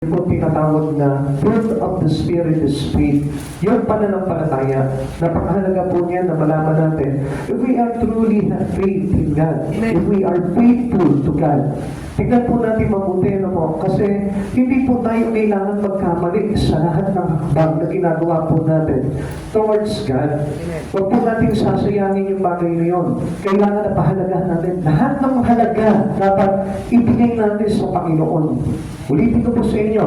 po tinatawag na fruit of the Spirit is faith. Yung pananampalataya, napakahalaga po niyan na malaman natin. If we are truly have faith in God, if we are faithful to God, tignan po natin mabuti, kasi hindi po tayo kailangan magkamali sa lahat ng hakbang na ginagawa po natin towards God. Huwag po natin sasayangin yung bagay na yun. Kailangan na pahalagahan natin. Lahat ng halaga dapat ibigay natin sa Panginoon. Ulitin ko po sa inyo,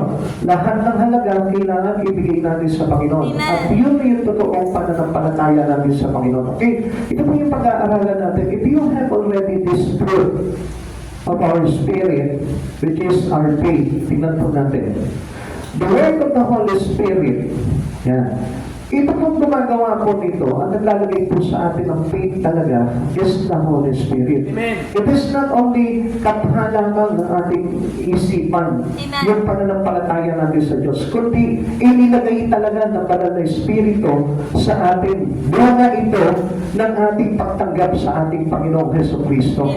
lahat ng halaga kailangan ibigay natin sa Panginoon. At yun yung totoong pananampalataya natin sa Panginoon. Okay? Ito po yung pag-aaralan natin. If you have already this fruit of our spirit, which is our faith, tingnan po natin. The work of the Holy Spirit, yan. Ito pong gumagawa po nito, ang naglalagay po sa atin ng faith talaga is the Holy Spirit. Amen. It is not only kapahalangan ng ating isipan, yung pananampalataya natin sa Diyos, kundi inilagay talaga ng Banal na Espiritu sa atin. Bunga ito ng ating pagtanggap sa ating Panginoong Jesucristo.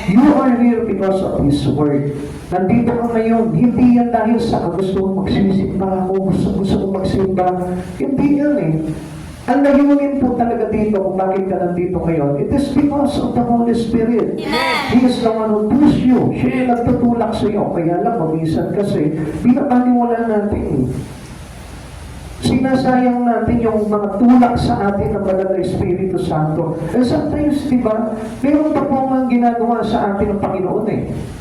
You are here because of His Word. Nandito ka ngayon, hindi yan dahil sa gusto mong magsisimba ako, gusto mong magsimba. Hindi yan eh. Ang layunin po talaga dito kung bakit ka nandito ngayon, it is because of the Holy Spirit. He is the one who pushes you. Siya yung nagtutulak sa iyo. Kaya lang, mabisan kasi, pinapaniwala natin. Sinasayang natin yung mga tulak sa atin ng Banal na Espiritu Santo. And sometimes, di ba, meron pa po ang ginagawa sa atin ng Panginoon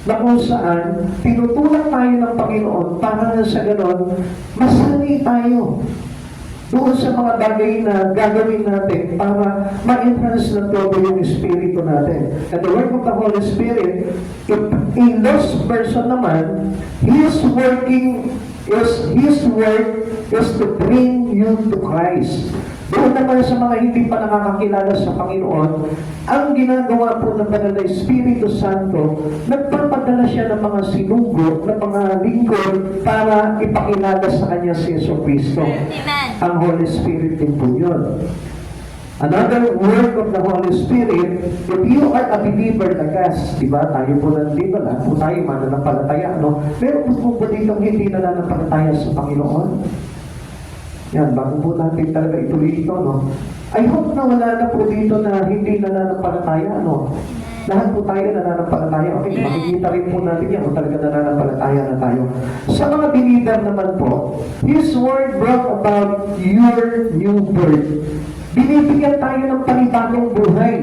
na kung saan, tinutulak tayo ng Panginoon para sa ganon, masani tayo doon sa mga bagay na gagawin natin para ma-enhance ng todo yung Espiritu natin. And the work of the Holy Spirit, in this person naman, His work is to bring you to Christ. Doon naman sa mga hindi pa nakakakilala sa Panginoon, ang ginagawa po ng Banal na Espiritu Santo, nagpapadala siya ng mga sinugo, ng mga lingkod para ipakilala sa Kanya si Jesucristo. Ang Holy Spirit din po yun. Another work of the Holy Spirit, if you are a believer na gas, diba? Tayo po nandito na, kung tayo mananampalataya, meron po po ditong hindi nananampalataya sa Panginoon. Yan, bago po natin talaga ituloy ito, I hope na wala na po dito na hindi nananampalataya, Lahat po tayo nananampalataya. Okay, makikita rin po natin yan kung talaga nananampalataya na tayo. Sa mga believer naman po, His Word brought about your new birth. Binibigyan tayo ng panibagong buhay.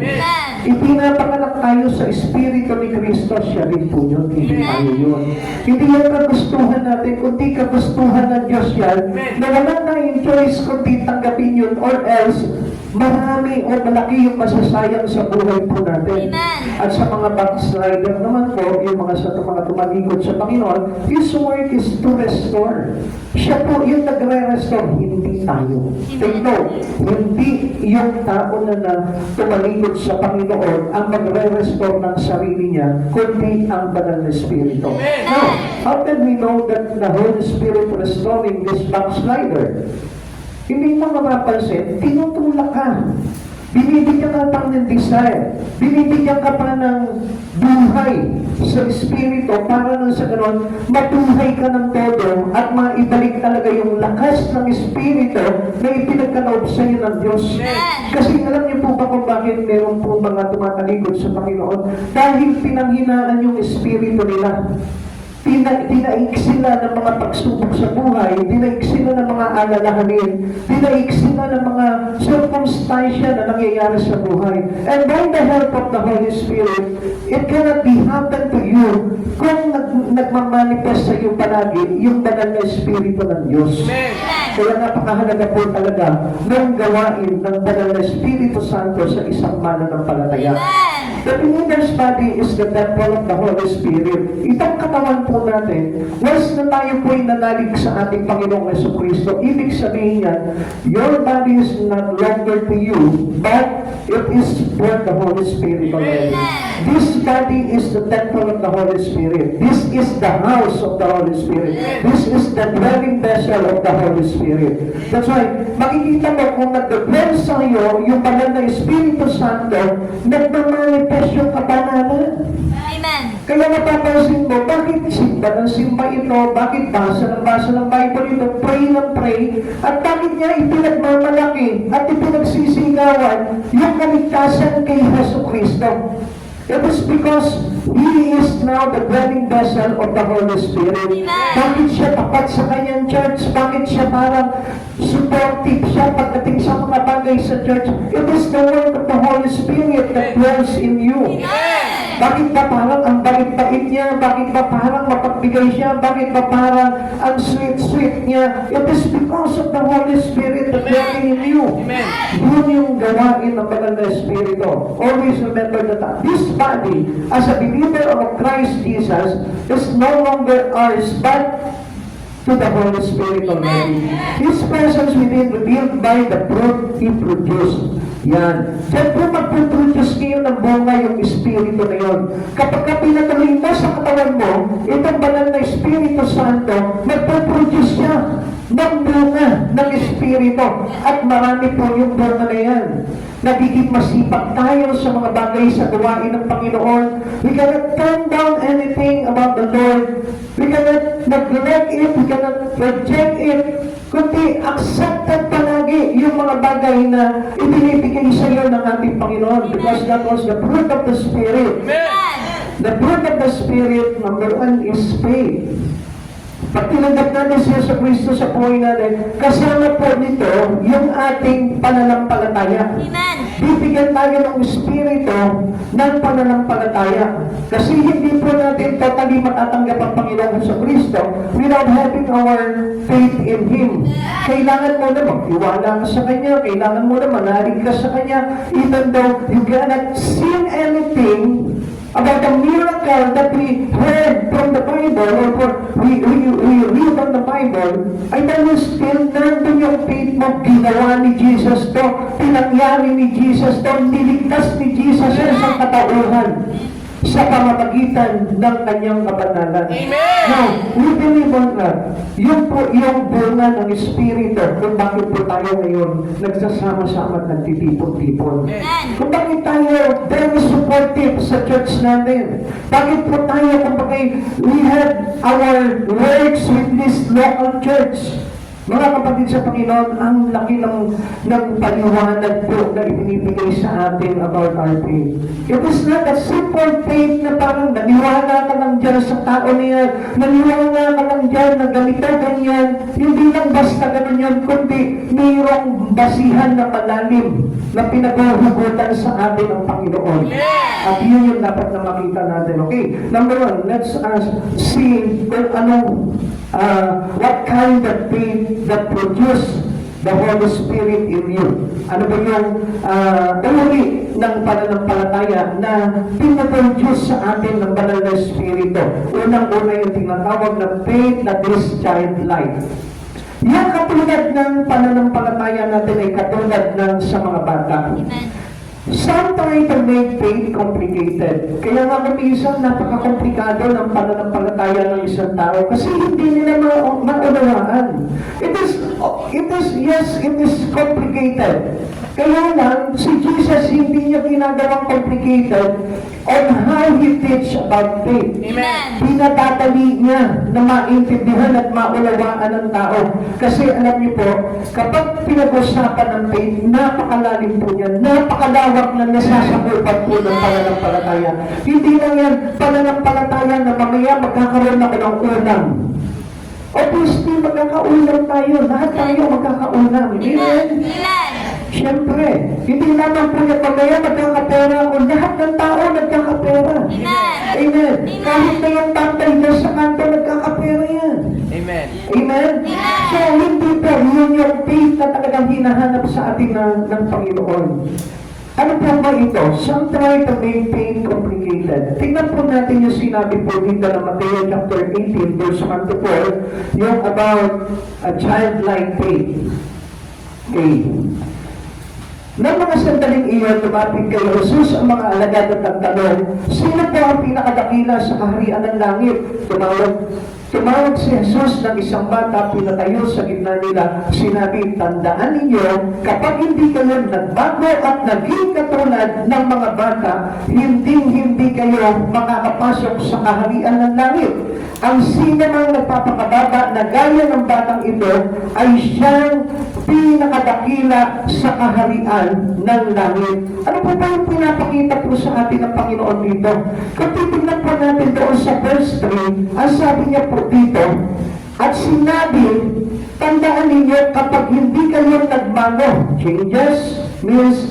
Ipinapanganak tayo sa Espiritu ni Kristo, siya rin po yun, hindi tayo yun. Hindi yan kagustuhan natin, kundi kagustuhan ng Diyos yan, na wala tayong choice kundi tanggapin yun, or else, marami o malaki yung masasayang sa buhay po natin. At sa mga backslider naman po, yung mga tumalikod sa Panginoon, His work is to restore. Siya po yung nagre-restore, hindi tayo. Take note, hindi yung tao na tumalikod sa Panginoon ang magre-restore ng sarili niya, kundi ang Banal na Espiritu. Now, how can we know that the Holy Spirit restoring this backslider? Hindi mo mapapansin, tinutulak ka. Binibigyan ka pa ng desire. Binibigyan ka pa ng buhay sa Espiritu para nang sa ganon, matuhay ka ng todo at maibalik talaga yung lakas ng Espiritu na ipinagkaloob sa iyo ng Diyos. Kasi alam niyo po ba kung bakit meron po mga tumatalikod sa Panginoon? Dahil pinanghinaan yung Espiritu nila. Dinaig sila ng mga pagsubok sa buhay, dinaig sila ng mga alalahanin, dinaig sila ng mga circumstansya na nangyayari sa buhay. And by the help of the Holy Spirit, it cannot be happen to you kung nagmamanifest sa iyo palagi yung Banal na Espiritu ng Diyos. Kaya napakahalaga po talaga ng gawain ng Banal na Espiritu Santo sa isang mananampalataya. The believer's body is the temple of the Holy Spirit. Itong katawan po natin, once na tayo po'y nanalig sa ating Panginoong Jesucristo, ibig sabihin yan, your body is not longer to you, but it is for the Holy Spirit already. This body is the temple of the Holy Spirit. This is the house of the Holy Spirit. This is the dwelling vessel of the Holy Spirit. That's why, makikita mo kung nag-dwell sa iyo, yung Banal na Espiritu Santo, nagmamanifest manifest yung kabanalan. Amen. Kaya napapansin mo, bakit simba ng simba ito? Bakit basa ng Bible ito? Pray ng pray? At bakit niya ipinagmamalaki at ipinagsisigawan yung kaligtasan kay Hesus Kristo? It is because He is now the dwelling vessel of the Holy Spirit. Amen. Bakit siya tapat sa kanyang church? Bakit siya parang supportive siya pagdating sa mga bagay sa church? It is the work of the Holy Spirit that dwells in you. Bakit ba parang ang bait-bait niya? Bakit ba parang mapagbigay siya? Bakit ba parang ang sweet-sweet niya? It is because of the Holy Spirit that dwelling in you. Yun yung gawain ng Banal na Espiritu. Always remember that this body, as a believer of Christ Jesus, is no longer ours, but to the Holy Spirit already. His presence within revealed by the fruit He produced. Yan. Diyan po magpuproduce ngayon ng bunga yung Espiritu na yun. Kapag pinatuloy mo sa katawan mo, itong banal na Espiritu Santo, magpuproduce siya ng bunga ng Espiritu. At marami po yung bunga na yan. Nagiging masipag tayo sa mga bagay sa gawain ng Panginoon. We cannot turn down anything about the Lord. We cannot neglect it. We cannot reject it. Kundi accepted palagi yung mga bagay na ibinibigay sa iyo ng ating Panginoon. Because that was the fruit of the Spirit. The fruit of the Spirit, number one, is faith. Pag tinanggap natin siya sa Kristo sa buhay natin, kasama po nito yung ating pananampalataya. Amen. Bibigyan tayo ng Espiritu ng pananampalataya. Kasi hindi po natin totally matatanggap ang Panginoon sa Kristo without having our faith in Him. Kailangan mo na magtiwala ka sa Kanya, kailangan mo na manalig ka sa Kanya, even though you cannot see anything about the miracle that we heard from the Bible, or we read on the Bible, ay dahil still nandun yung faith mo, ginawa ni Jesus to, pinangyari ni Jesus to, niligtas ni Jesus sa isang katauhan sa pamamagitan ng kanyang kabanalan. Amen! Now, we believe on that. Yun po yung bunga ng Espiritu kung bakit po tayo ngayon nagsasama-sama at nagtitipon-tipon. Amen. Kung bakit tayo very supportive sa church natin. Bakit po tayo, we have our works with this local church. Mga kapatid sa Panginoon, ang laki ng paliwanag po na ibinibigay sa atin about our faith. It is not a simple faith na parang naniwala ka lang dyan sa tao niya, naniwala ka lang dyan na ganito, ganyan. Hindi lang basta ganun yun, kundi mayroong basihan na malalim na pinaghuhugutan sa atin ng Panginoon. At yun yung dapat na makita natin. Okay, number one, let's see kung what kind of faith that produce the Holy Spirit in you. Ano ba yung uri ng pananampalataya na pinaproduce sa atin ng banal na Espiritu? Unang-una yung tinatawag na faith that is childlike. Yung katulad ng pananampalataya natin ay katulad ng sa mga bata. Some try to make faith complicated. Kaya nga minsan napaka-komplikado ng pananampalataya ng isang tao kasi hindi nila maunawaan. It is complicated. Kaya lang, si Jesus hindi niya ginagawang complicated on how He teach about faith. Amen. Pinatadali niya na maintindihan at maunawaan ng tao. Kasi alam niyo po, kapag pinag-usapan ng faith, napakalalim po niya, napakalawak na nasasakupan po ng pananampalataya. Hindi lang yan pananampalataya na mamaya magkakaroon ako ng unang. Obviously, magkakaulam tayo. Lahat tayo magkakaulam. Amen? Siyempre, hindi naman po yung mamaya magkakapera ako. Lahat ng tao nagkakapera. Amen. Kahit na yung tatay na sa kanto, nagkakapera yan. Amen. Amen? So, hindi po yun yung faith na talagang hinahanap sa atin ng Panginoon. Ano po ba ito? Some try to make faith complicated. Tingnan po natin yung sinabi po dito na Mateo chapter 18, verse 1 to 4, yung about a childlike faith. Okay. Nang mga sandaling iyon, lumapit kay Jesus ang mga alagad at nagtanong, sino po ang pinakadakila sa kaharian ng langit? Tumawag Tumawag si Jesus ng isang bata, pinatayo sa gitna nila, sinabi, tandaan ninyo, kapag hindi kayo nagbago at naging katulad ng mga bata, hindi kayo makakapasok sa kaharian ng langit. Ang sino mang nagpapakababa na gaya ng batang ito ay siyang pinakadakila sa kaharian ng langit. Ano po ba yung pinapakita po sa atin ng Panginoon dito? Kung titignan po natin doon sa verse 3, ang sabi niya po dito, at sinabi, tandaan ninyo kapag hindi kayo nagbago, changes means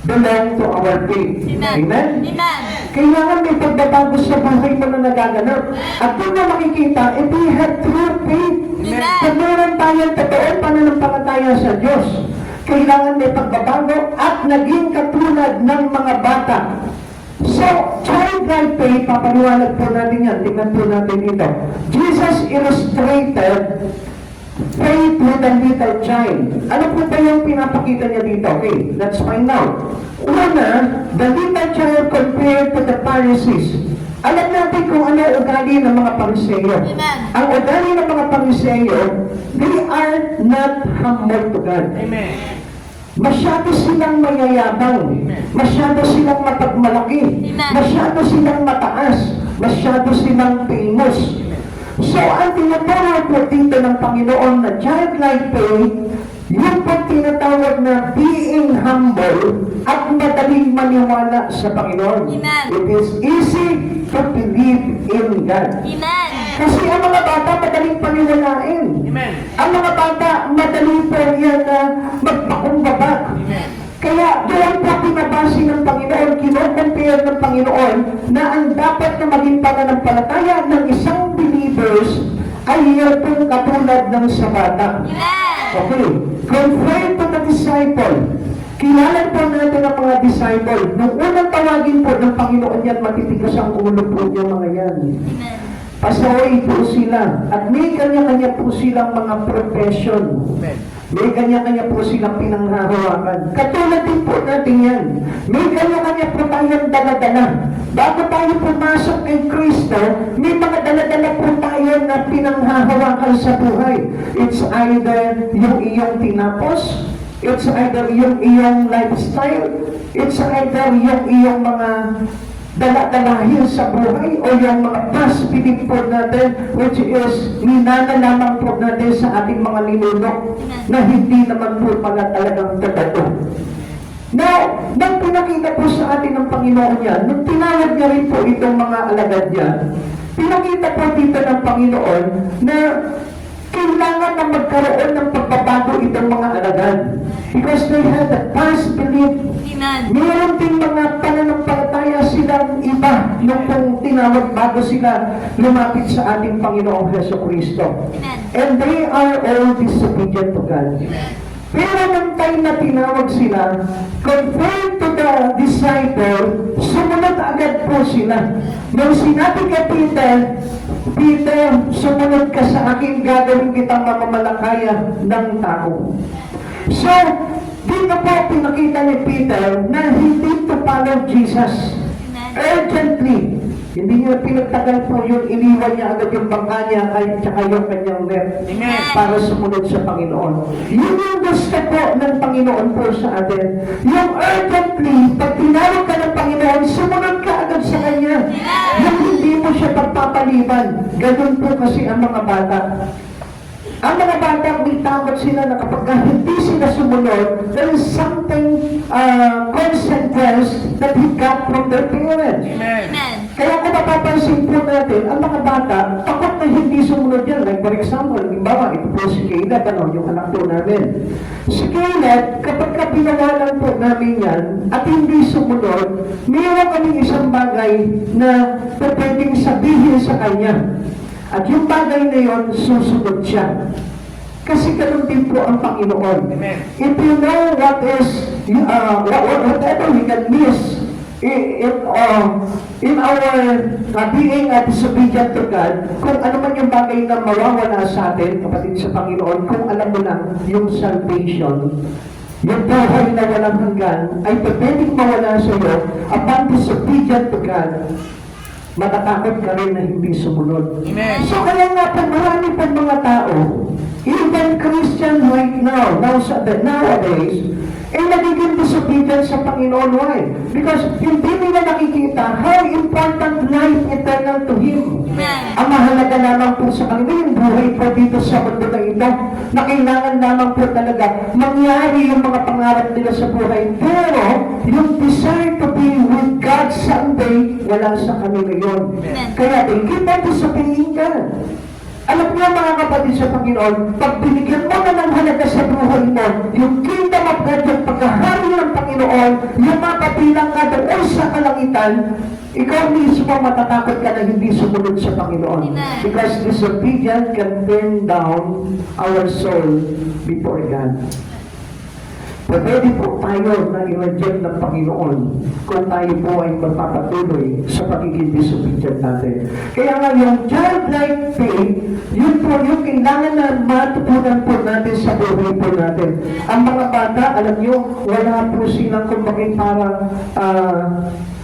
belong to our faith. Amen? Amen. Kailangan may pagbabago sa buhay mo na nagaganap. At doon na makikita, if we have true faith, Amen. kung meron tayong totoo pananampalataya sa Diyos, kailangan may pagbabago at naging katulad ng mga bata. So, childlike faith, papaliwanag po natin yan. Tingnan po natin dito. Jesus illustrated faith with a little child. Ano po ba yung pinapakita niya dito? Okay, let's find out. Una, the little child compared to the Pharisees. Alam natin kung ano ang ugali ng mga Pariseyo. Amen. Ang ugali ng mga Pariseyo, they are not humble to God. Amen. Masyado silang mayayabang, masyado silang mapagmalaki, Amen. masyado silang mataas, masyado silang famous. So, ang tinatawag po dito ng Panginoon na childlike faith, yung pag tinatawag na being humble at madaling maniwala sa Panginoon. Amen. It is easy to believe in God. Amen. Kasi ang mga bata madaling paniwalain. Amen. Ang mga bata madaling po yan na magpakumbaba. Amen. Kaya doon po pinabasi ng Panginoon, kinocompare ng Panginoon na ang dapat na maging pananampalataya ng isang believers ay yung katulad ng sa bata. Amen. Okay. Compared to the disciple, kilala po natin ang mga disciple. Nung unang tawagin po ng Panginoon yan, matitigas ang ulo po yung mga yan. Amen. Pasaway po sila. At may kanya-kanya po silang mga profession. Amen. May kanya-kanya po silang pinanghahawakan. Katulad din po natin yan. May kanya-kanya po tayong dala-dala. Bago tayo pumasok kay Kristo, may mga dala-dala po tayo na pinanghahawakan sa buhay. It's either yung iyong tinapos, it's either yung iyong lifestyle, it's either yung iyong mga dala-dalahin sa buhay o yung mga past belief po natin, which is minanalaman po natin sa ating mga ninuno na hindi naman po pala talagang totoo. Now, nang pinakita po sa atin ng Panginoon yan, nung tinawag niya rin po itong mga alagad niya, pinakita po dito ng Panginoon na kailangan na magkaroon ng pagbabago itong mga alagad. Because they had a past belief. Amen. Meron din mga pananampalataya silang iba nung kung tinawag bago sila lumapit sa ating Panginoong Jesucristo. Amen. And they are all disobedient to God. Pero nung time na tinawag sila, compared to the disciple, sumunod agad po sila. Nung sinabi kay Peter, Peter, sumunod ka sa akin, gagawin kitang mamamalakaya ng tao. So, dito po pinakita ni Peter na hindi to follow Jesus. Urgently. Hindi niya pinagtagal po yung iniwan niya agad yung bangka niya kahit tsaka yung kanyang net Amen. para sumunod sa Panginoon. Yun yung gusto po ng Panginoon po sa atin. Yung urgently, pag tinawag ka ng Panginoon, sumunod ka agad sa Kanya. Yung hindi mo siya pagpapaliban. Ganun po kasi ang mga bata. Ang mga bata, may takot sila na kapag hindi sila sumunod, there is something consequence that he got from their parents. Amen. Amen. Kaya kung mapapansin po natin, ang mga bata, takot na hindi sumunod yan. Like for example, halimbawa, ito po si Caleb, yung anak po namin. Si Caleb, kapag pinawalan po namin yan, at hindi sumunod, mayroon kaming isang bagay na pwedeng sabihin sa kanya. At yung bagay na yun, susunod siya. Kasi ganun din po ang Panginoon. Amen. If you know what is, whatever we can miss, in our being disobedient to God, kung ano man yung bagay na mawawala sa atin, kapatid sa Panginoon, kung alam mo lang yung salvation, yung buhay na walang hanggan, ay pwedeng mawala sa iyo upon disobedient to God. matatakot ka rin na hindi sumunod. Amen. So kaya nga po, marami pang mga tao, even Christian right now, nowadays, nagiging disobedient sa Panginoon. Why? Because hindi nila nakikita how important life eternal to Him. Amen. Ang mahalaga lamang po sa kanila yung buhay po dito sa mundo na ito, na kailangan lamang po talaga mangyari yung mga pangarap nila sa buhay. Pero yung desire to be with God someday, wala sa kanila yun. Amen. Kaya they keep on disobeying God. Alam niyo mga kapatid sa Panginoon, pag binigyan mo na ng halaga sa buhay mo, yung kingdom of God, yung pagkahari ng Panginoon, yung mapapilang ka doon sa kalangitan, ikaw mismo matatakot ka na hindi sumunod sa Panginoon. Amen. Because disobedience can turn down our soul before God. Pwede po tayo na i-reject ng Panginoon kung tayo po ay magpapatuloy sa pagiging disobedient natin. Kaya nga yung childlike faith, yun po yung kailangan na matutunan po natin sa buhay po natin. Ang mga bata, alam nyo, wala po silang kumbaga parang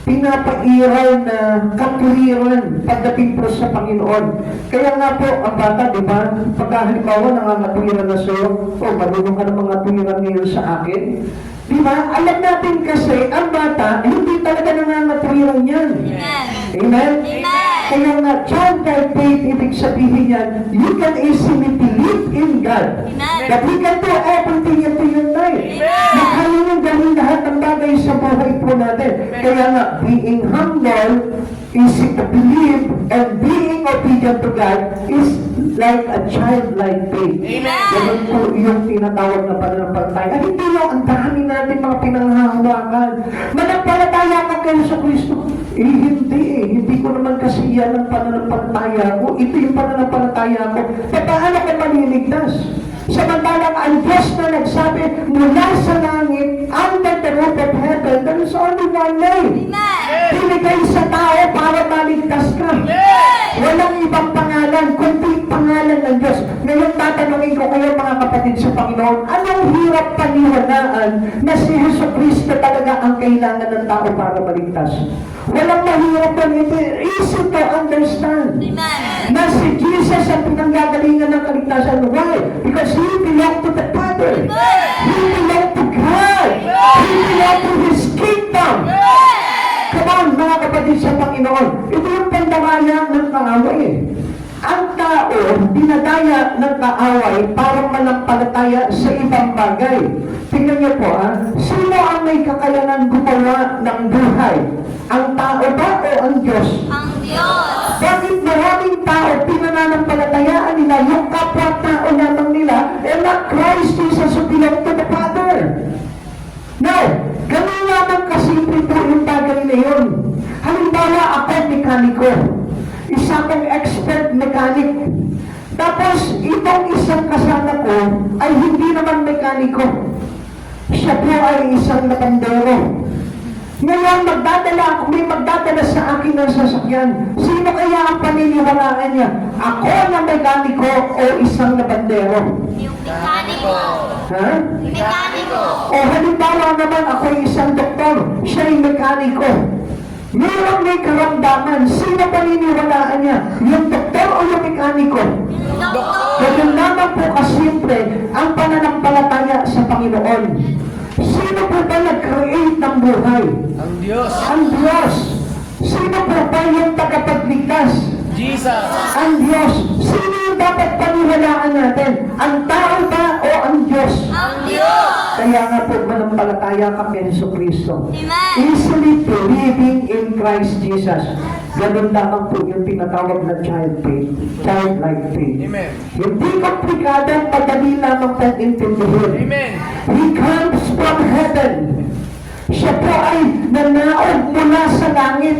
pinapairal na katwiran pagdating po sa Panginoon. Kaya nga po, ang bata, di ba, pag halimbawa nangangatwiran na sa'yo, marunong ka na mga tuwiran ngayon sa akin. Di ba? Alam natin kasi, ang bata, hindi talaga nangangatwiran yan. Amen. Amen? Amen. Kaya nga, childlike faith, ibig sabihin yan, you can easily believe in God. Amen. That He can do everything into your life. Amen. Na kaya niyang gawin lahat ng bagay sa buhay po natin. Kaya nga, being humble, easy to believe, and being obedient to God is like a childlike faith. Amen. Ganun po yung tinatawag na pananampalataya. At hindi yung ang dami natin mga pinanghahawakan. Manampalataya ka kayo sa Kristo. Hindi ko naman kasi yan ang pananampalataya ko. Ito yung pananampalataya ko. Paano ka maliligtas? Samantalang ang Diyos na nagsabi mula sa langit, under the roof of heaven, there is only one name. Amen. Binigay sa tao para maligtas ka. Walang ibang pangalan, kundi pangalan ng Diyos. Ngayon tatanungin ko kayo mga kapatid sa Panginoon, anong hirap paniwalaan na si Yesu Cristo talaga ang kailangan ng tao para maligtas? Walang mahirap na ito. Easy to understand. Amen. Na si Jesus ang pinanggagalingan ng kaligtasan. Why? Because He belonged to the Father. He belonged to God. He belonged to His kingdom. Come on, mga kapatid sa Panginoon. Ito yung pandamaya ng kaaway. Ang tao, dinadaya ng kaaway para manampalataya sa ibang bagay. Tingnan niyo po, sino ang may kakayanan gumawa ng buhay? Ang tao ba o ang Diyos? Ang Diyos. Bakit maraming tao pinananampalatayaan nila yung kapwa-tao lamang nila and not Christ Jesus who belong to the Father? Now, ganun lamang kasimple po yung bagay na yun. Halimbawa, ako mekaniko. Isa kong expert mechanic. Tapos, itong isang kasama ko ay hindi naman mekaniko. Siya po ay isang labandero. Ngayon, may magdadala sa akin ng sasakyan. Sino kaya ang paniniwalaan niya? Ako na mekaniko o isang labandero? Yung mekaniko. Ha? Mekaniko. O halimbawa naman ako ay isang doktor, siya ay mekaniko. Mayroong may karamdaman, sino paniniwalaan niya? Yung doktor o yung mekaniko? Doktor. Ganun lamang po kasimple ang pananampalataya sa Panginoon. Sino po ba nag-create ng buhay? Ang Diyos. Ang Diyos. Sino po ba yung tagapagligtas? Jesus. Ang Diyos. Sino yung dapat paniwalaan natin? Ang tao ba o ang Diyos? Ang Diyos. Kaya nga po manampalataya ka kay Jesu Cristo. Amen. Easily believing in Christ Jesus. Ganun lamang po yung tinatawag na childlike faith. Amen. Hindi komplikado, madali lamang tayong intindihin. Amen. He comes from heaven. Siya po ay nanaog mula sa langit.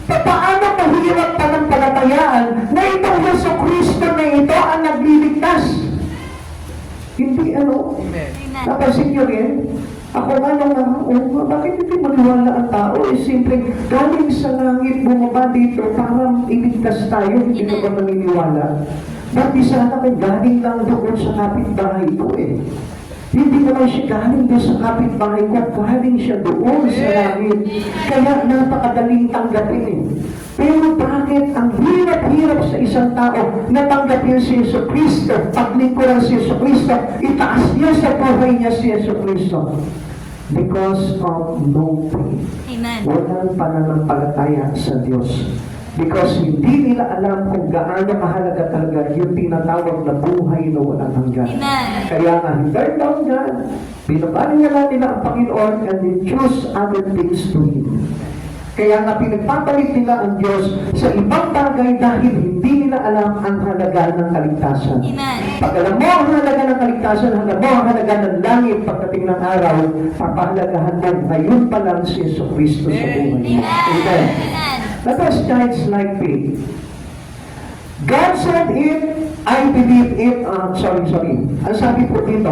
Paano mahirap panampalatayaan na itong Yesu Cristo na ito ang nagliligtas? Hindi Amen. napansin nyo rin? Ako bakit hindi maniwala ang tao? Simple, galing sa langit, bumaba dito para iligtas tayo, hindi ka ba maniniwala? Dati sana may galing lang doon sa kapitbahay ko Hindi naman siya galing doon sa kapitbahay ko, galing siya doon sa langit. Kaya napakadaling tanggapin Pero bakit ang hirap-hirap sa isang tao na tanggapin si Yesu Cristo, paglingkuran si Yesu Cristo, itaas niya sa buhay niya si Yesu Cristo? Because of no faith. Amen. Walang pananampalataya sa Diyos. Because hindi nila alam kung gaano kahalaga talaga yung tinatawag na buhay na walang hanggan. Amen. Kaya nga, hanggang down God, binabalik nila nila ang Panginoon and they choose other things to Him. Kaya nga pinagpapalit nila ang Diyos sa ibang bagay dahil hindi nila alam ang halaga ng kaligtasan. Amen. Pag alam mo ang halaga ng kaligtasan, alam mo ang halaga ng langit pagdating ng araw, papahalagahan mo ngayon pa lang si Yesu Cristo sa buhay mo. Amen. Amen. Let us child's like faith. God said it, I believe it. Sorry. Ang sabi po dito,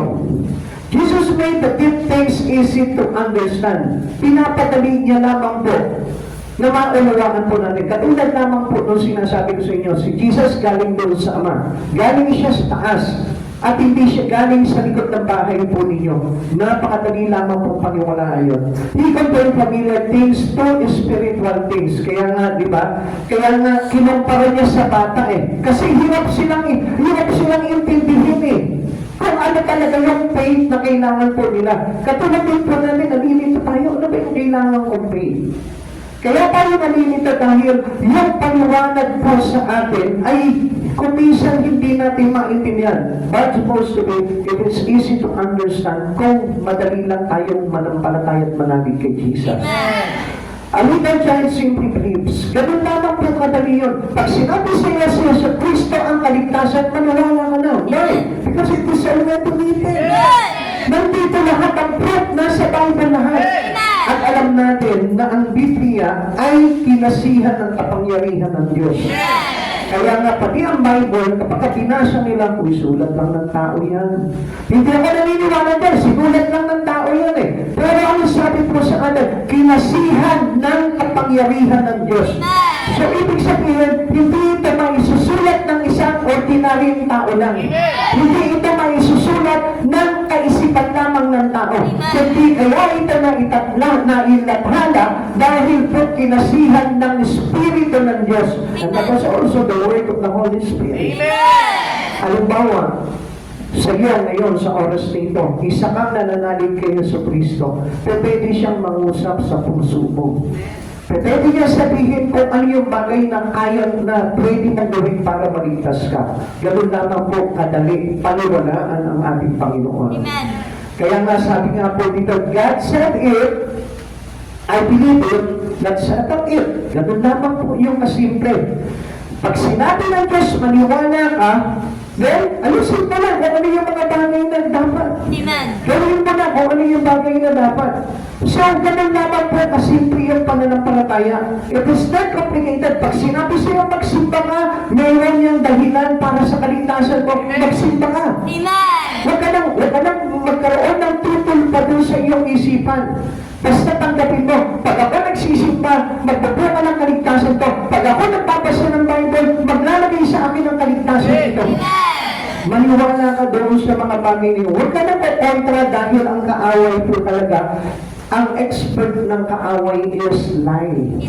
Jesus made the deep things easy to understand. Pinapadali niya lamang po na maunawaan po natin. Katulad lamang po nung sinasabi ko sa inyo, si Jesus galing doon sa Ama. Galing siya sa taas. At hindi siya galing sa likod ng bahay po ninyo. Napakadali lamang po paniwalaan yun. He compared familiar things to spiritual things. Kaya nga, di ba? Kaya nga, kinumpara niya sa bata eh. Kasi hirap silang intindihin eh. Kung ano talaga yung faith na kailangan po nila. Katulad din po natin, nalilito tayo. Ano ba yung kailangan kong faith? Kaya tayo nalilito dahil yung paliwanag po sa atin ay kung minsan hindi natin maintindihan. But supposed to be, it is easy to understand kung madali lang tayong manampalataya at manalig kay Jesus. A little child simply believes. Ganun lamang po kadali yun. Pag sinabi sa iyo si Yesu Cristo ang kaligtasan, maniwala ka na. Why? Because it is already written. Nandito lahat ang proof, nasa Bible lahat. At alam natin na ang Biblia ay kinasihan ng kapangyarihan ng Diyos. Kaya nga pati ang Bible, kapag binasa nila, uy, sulat lang ng tao yan. Hindi ako naniniwala dyan, sinulat lang ng tao yan eh. Pero ano sabi po sa atin, kinasihan ng kapangyarihan ng Diyos. So ibig sabihin, hindi ito maisusulat ng isang ordinaryong tao lang. Hindi ito maisusulat ng kaisipan lamang ng tao. Kundi kaya ito na ilathala dahil po kinasihan ng Espiritu ng Diyos. And that was also the work of the Holy Spirit. Halimbawa, sa iyo ngayon sa oras nito, isa kang nananalig kay Yesu Cristo, pwede siyang mangusap sa puso mo. Pwede niya sabihin kung ano yung bagay na kaya na pwede mong gawin para maligtas ka. Ganun lamang po kadali paniwalaan ang ating Panginoon. Amen. Kaya nga sabi nga po dito, God said it, I believe it, let's set up it. Ganun lamang po yung kasimple. Pag sinabi ng Diyos, maniwala ka, then, ayusin mo lang kung ano yung mga bagay na dapat. Amen. Gawin mo na kung ano yung bagay na dapat. So, ganun lamang po kasimple yung pananampalataya. It is not complicated. Pag sinabi sa'yo magsimba ka, mayroon yung dahilan para sa kaligtasan mo, magsimba ka. Amen. Huwag ka nang magkaroon ng tutol pa doon sa iyong isipan. Basta tanggapin mo, pag ako nagsisimba, magbabuo ka ng kaligtasan to. Pag ako nagbabasa ng Bible, maglalagay sa akin ang kaligtasan ito. Maniwala ka doon sa mga bagay niyo. Huwag ka na kontra dahil ang kaaway po talaga, ang expert ng kaaway is lie.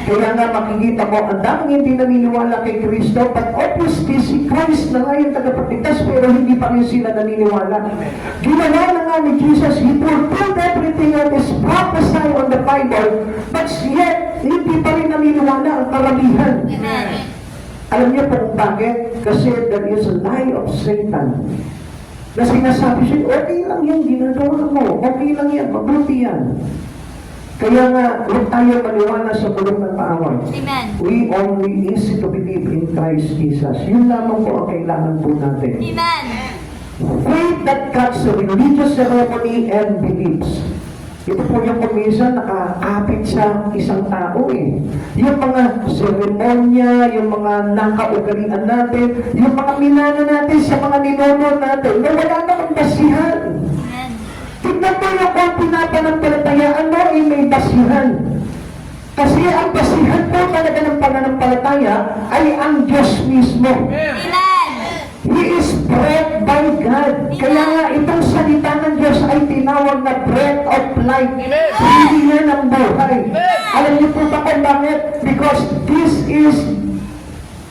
Kaya nga makikita mo, ang daming hindi naniniwala kay Kristo, but obviously si Christ na nga yung tagapagligtas, pero hindi pa rin sila naniniwala. Ginawa na nga ni Jesus, He fulfilled everything that is prophesied on the Bible, but yet, hindi pa rin naniniwala ang karamihan. Alam niyo po kung bakit? Kasi that is a lie of Satan. Na sinasabi siya, okay lang yan, ginagawa mo, okay lang yan, mabuti yan. Kaya nga, huwag tayo maniwala sa bulong ng paaway. Amen. We only easy to believe in Christ Jesus. Yun lamang po ang kailangan po natin. Amen. Faith that cuts the religious ceremony and beliefs. Ito po yung kuminsan nakakapit sa isang tao eh. Yung mga seremonya, yung mga nakaugalian natin, yung mga minana natin sa mga ninuno natin, na wala namang basihan. Amen. Tignan mo yung kung pinapanampalatayaan mo ay may basihan. Kasi ang basihan po talaga ng pananampalataya ay ang Diyos mismo. Amen. He is bred by God. Kaya nga itong salita ng Diyos ay tinawag na breath of life. Amen. Hindi yan ang buhay. Amen. Alam niyo po ba kung bakit? Because this is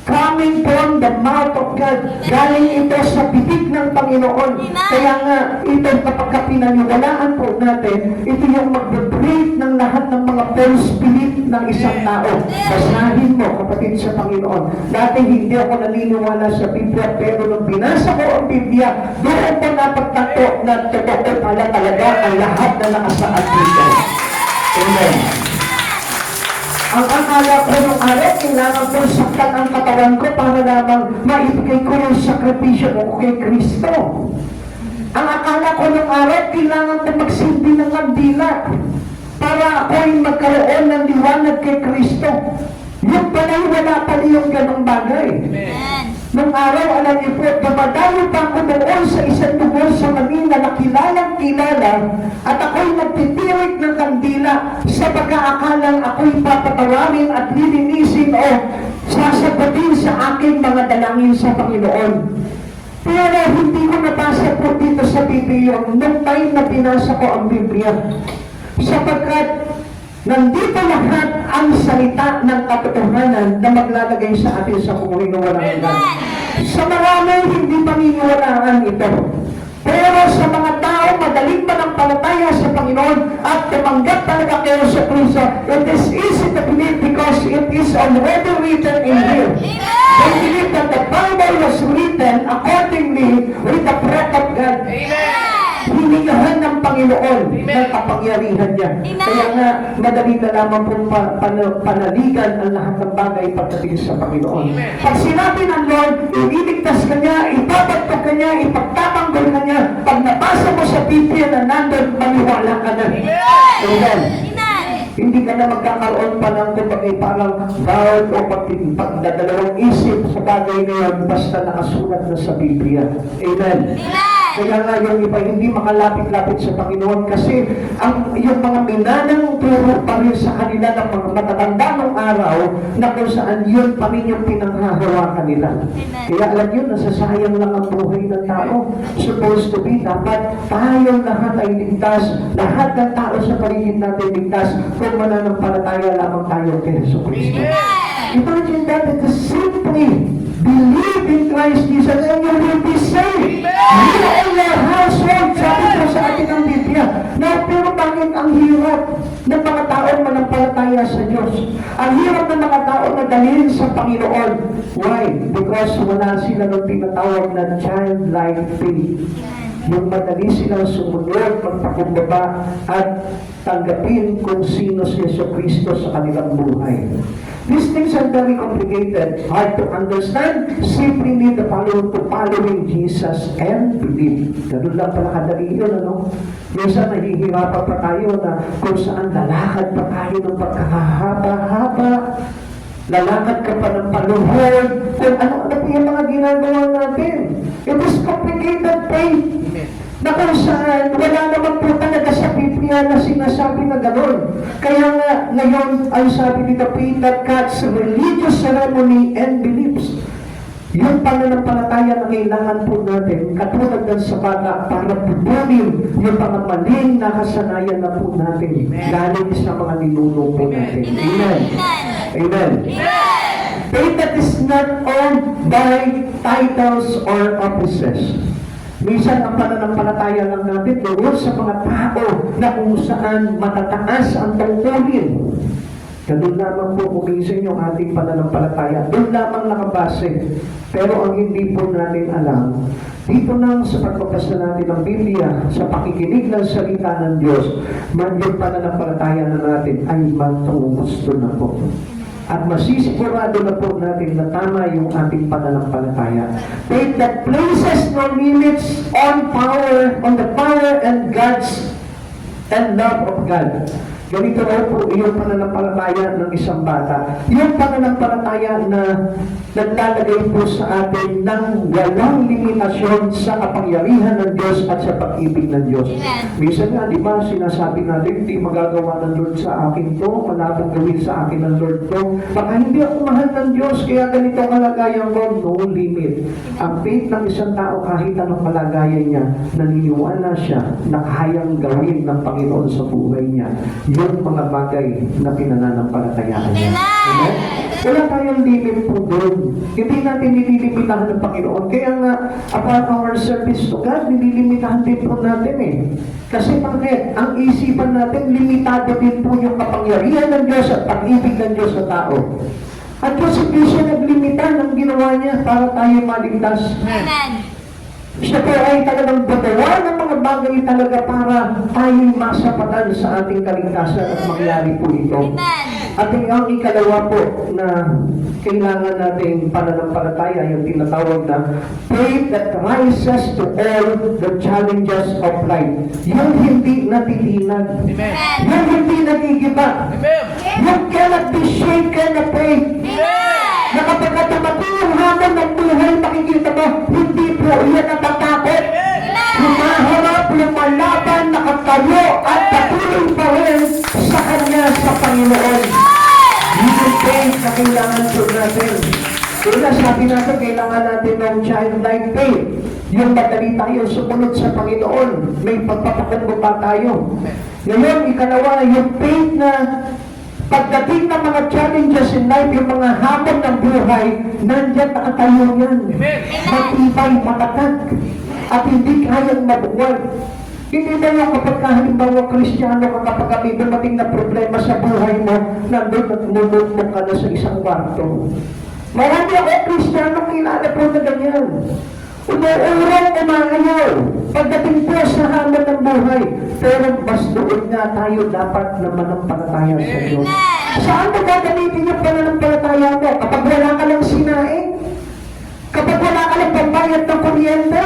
coming from the mouth of God. Galing ito sa bibig ng Panginoon. Kaya nga, ito kapag pinaniwalaan po natin, ito yung mag-break ng lahat ng mga false belief ng isang tao. Basahin mo, kapatid sa Panginoon. Dati hindi ako naniniwala sa Biblia, pero nung binasa ko ang Biblia, doon ko napagtanto na totoo pala talaga ang lahat na nakasaad dito. Amen. Ang akala ko nung araw, kailangan ko saktan ang katawan ko para lamang maibigay ko yung sakripisyo ko kay Kristo. Ang akala ko nung araw, kailangan ko magsilbi ng kandila para ako'y magkaroon ng liwanag kay Kristo. Yung pala, wala pala yung ganong bagay. Amen. Nung araw, alam niyo po, dumadayo pa ako doon sa isang lugar sa Manila na kilalang-kilala at ako'y nagtitirik ng kandila sa pagkaakalang ako'y papatawarin at lilinisin o sasagutin sa aking mga dalangin sa Panginoon. Pero hindi ko nabasa po dito sa Biblia nung time na binasa ko ang Biblia. Sapagkat nandito lahat ang salita ng katotohanan na maglalagay sa atin sa kumulinawalaan. Sa marami, hindi paniniwalaan ito. Pero sa mga tao, madaling manampalataya sa Panginoon at tumanggap talaga kayo sa Kristo. It is easy to believe because it is already written in here. They believe that the Bible was written accordingly with the breath of God. Amen. Hinigahan ng Panginoon ng kapangyarihan niya. Kaya nga, madali na lamang pong panaligan ang lahat ng bagay pagdating sa Panginoon. Pag sinabi ng Lord, ililigtas ka niya, ipapagtog ka niya, ipagtatanggol ka niya, pag nabasa mo sa Biblia na nandun, maniwala ka na. Amen. Hindi ka na magkakaroon pa ng kumbaga parang bawal o pagdadalawang isip sa bagay na yan basta nakasulat na sa Biblia. Amen. Kaya nga yung iba hindi makalapit-lapit sa Panginoon kasi yung mga minanang turo pa rin sa kanila ng mga matatanda ng araw na kung saan yun pa rin yung pinanghahawakan nila. Kaya alam yun, nasasayang lang ang buhay ng tao. Supposed to be, dapat tayong lahat ay ligtas. Lahat ng tao sa paligid natin ligtas kung mananampalataya lamang tayo kay Yesu Cristo. Imagine that it is simply believe in Christ Jesus and you will be saved. You and your household, sabi ko sa atin ng Biblia. Now, pero bakit ang hirap ng mga taong manampalataya sa Diyos? Ang hirap ng mga taong nadalhin sa Panginoon. Why? Because wala sila ng tinatawag na childlike faith. Yung madali silang sumunod, magpakumbaba at tanggapin kung sino si Yesu Cristo sa kanilang buhay. These things are very complicated, hard to understand. Simply need to following Jesus and believe. Ganun lang pala kadali yun, ano? Minsan nahihirapan pa tayo na kung saan lalakad pa tayo ng pagkakahaba-haba. Lalakad ka pa ng paluhod. Kung ano-ano pa yung mga ginagawa natin. It is complicated faith. Na kung saan, wala naman po talaga sa Biblia na sinasabi na gano'n. Kaya nga, ngayon, ang sabi dito, faith that cuts religious ceremony and beliefs. Yung pananampalataya na kailangan po natin, katulad ng sa bata, para pupunin yung mga maling nakasanayan na po natin galing sa mga ninuno po natin. Amen. Amen. Faith that is not owned by titles or offices. Minsan ang pananampalataya lang natin doon sa mga tao na kung saan matataas ang tungkulin. Ganun lamang po kumisin yung ating pananampalataya. Doon lamang nakabase. Pero ang hindi po natin alam, dito nang sa pagbabasa natin ng Biblia, sa pakikinig ng salita ng Diyos, man yung pananampalataya na natin ay matumusto na po. At masisigurado na po natin na tama yung ating pananampalataya. Faith that places no limits on the power and God's and love of God. Ganito raw po yung pananampalataya ng isang bata. Yung pananampalataya na naglalagay po sa atin ng walang limitasyon sa kapangyarihan ng Diyos at sa pag-ibig ng Diyos. Amen. Minsan nga, di ba, sinasabi natin, hindi magagawa ng Lord sa akin to, wala pong gawin sa akin ng Lord to. Baka hindi ako mahal ng Diyos, kaya ganito kalagayan ko, no limit. Ang faith ng isang tao, kahit anong kalagayan niya, naniniwala siya na kayang gawin ng Panginoon sa buhay niya yung mga bagay na pinananampalatayaan niya. Amen? Wala tayong limit po doon. Hindi natin nililimitahan ng Panginoon. Kaya nga, upon our service to God, nililimitahan din po natin eh. Kasi bakit? Ang isipan natin, limitado din po yung kapangyarihan ng Diyos at pag-ibig ng Diyos sa tao. At Diyos hindi siya naglimita ng ginawa niya para tayo maligtas. Amen. Siya po ay talagang gagawa ng mga bagay talaga para tayo masapatan sa ating kaligtasan at mangyari po ito. Amen. At ang ikalawa po na kailangan nating pananampalataya, yung tinatawag na faith that rises to all the challenges of life. Yung hindi natitinag. Amen. Yung hindi nagigiba. Amen. Yung cannot be shaken na faith. Amen. Na kapag dumating yung hamon ng buhay, makikita mo, hindi po yan natatakot. Humaharap, lumalaban, nakatayo, at patuloy pa rin sa Kanya, sa Panginoon. Yung faith na kailangan po natin. Kaya sabi natin, kailangan natin ng childlike faith. Yung madali tayo sumunod sa Panginoon. May pagpapakalbo pa tayo. Ngayon, ikalawa, yung faith na pagdating ng mga challenges in life, yung mga hamon ng buhay, nandiyan nakatayo yan. Matibay, matatag, at hindi kayang mabuwag. Hindi ba yung kapag halimbawa Kristiyano ka, kapag may dumating na problema sa buhay mo, nandun at nunod ka na sa isang kwarto. Marami ako Kristiyano kilala po na ganyan. Umuurong, umaayaw. Pagdating po sa hamon ng buhay, pero mas doon nga tayo dapat na manampalataya sa Diyos. Saan mo gagamitin yung pananampalataya mo? Kapag wala ka lang sinaing? Kapag wala ka lang pambayad ng kuryente?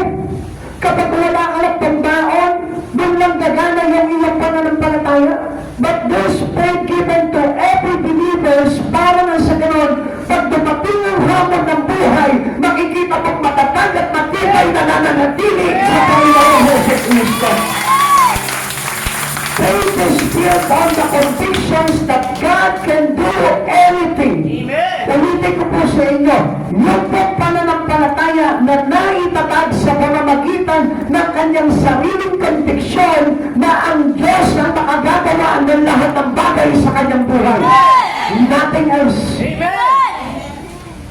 Kapag wala ka lang pambaon? Doon lang gagana yung iyong pananampalataya? But this faith given to every believers, para na sa ganon, pag dumating ang hamon ng buhay, makikita pong matatag at matibay na nananatili sa Panginoon Hesus Kristo. Faith is built on the convictions that God can do anything. Amen. Ulitin ko po sa inyo, yung pong pananampalataya na naitatag sa pamamagitan ng kanyang sariling conviction na ang Diyos ang makagagawa ng lahat ng bagay sa kanyang buhay. Nothing else. Amen.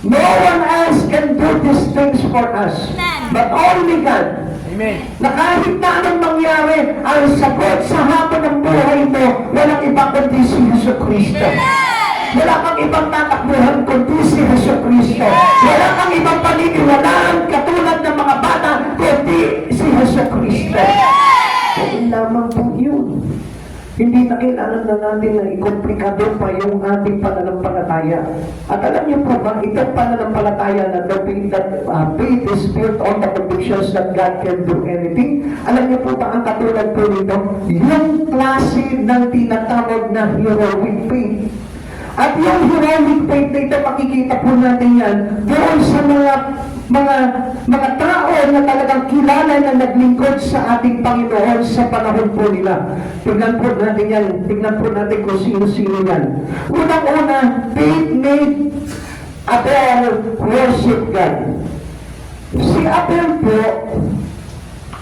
No one else can do these things for us. But only God. Amen. Na kahit na anong mangyari, ang sagot sa hamon ng buhay mo, walang ibang kundi si Hesus Kristo. Wala kang ibang tatakbuhan kundi si Hesus Kristo. Wala kang ibang paniniwalaan katulad ng mga bata kundi si Hesus Kristo. Kaya lamang po yun. Hindi na kailangan na natin na ikomplikado pa yung ating pananampalataya. At alam niyo po ba, itong pananampalataya na the faith that faith is built on the convictions that God can do anything. Alam niyo po ba ang katulad po nito? Yung klase ng tinatawag na heroic faith. At yung heroic faith na ito, makikita po natin yan doon sa mga tao na talagang kilala na naglingkod sa ating Panginoon sa panahon po nila. Tignan po natin yan. Tignan po natin kung sino-sino yan. Unang-una, faith made Abel worship God. Si Abel po,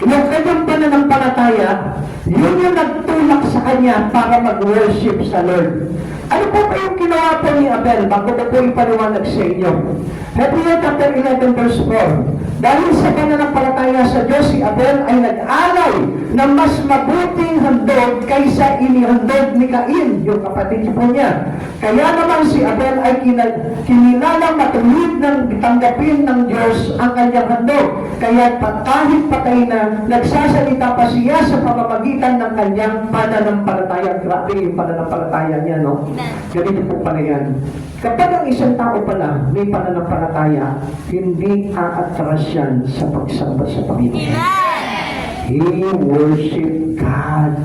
yung kanyang pananampalataya, yun yung nagtulak sa kanya para mag-worship sa Lord. Ano po ba yung ginawa po ni Abel? Bago ko po ipaliwanag sa inyo. Hebrews chapter 11 verse 4. Dahil sa pananampalataya sa Diyos, si Abel ay nag-alay na mas mabuting handog kaysa inihandog ni Cain, yung kapatid po niya. Kaya naman si Abel ay kinilalang matuwid ng tanggapin ng Diyos ang kanyang handog. Kaya kahit patay na, nagsasalita pa siya sa pamamagitan ng kanyang pananampalataya. Grabe yung pananampalataya niya, no? Ganito po pala yan. Kapag ang isang tao pala may pananampalataya, hindi aatras yan sa pagsamba sa Panginoon. He worship God.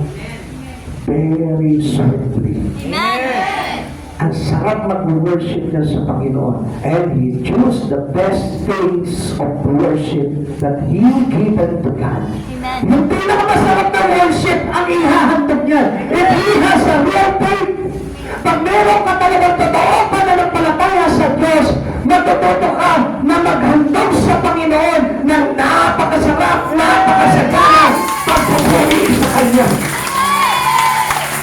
very sweetly. Amen. Ang sarap mag-worship niya sa Panginoon. And he chose the best things of worship that he given to God. Amen. Yung pinakamasarap na worship ang ihahandog niya. If he has a real faith, pag meron ka talagang totoo pananampalataya sa Diyos, matututo ka na maghandog sa Panginoon ng napakasarap, napakasagana pagpupuri sa Kanya.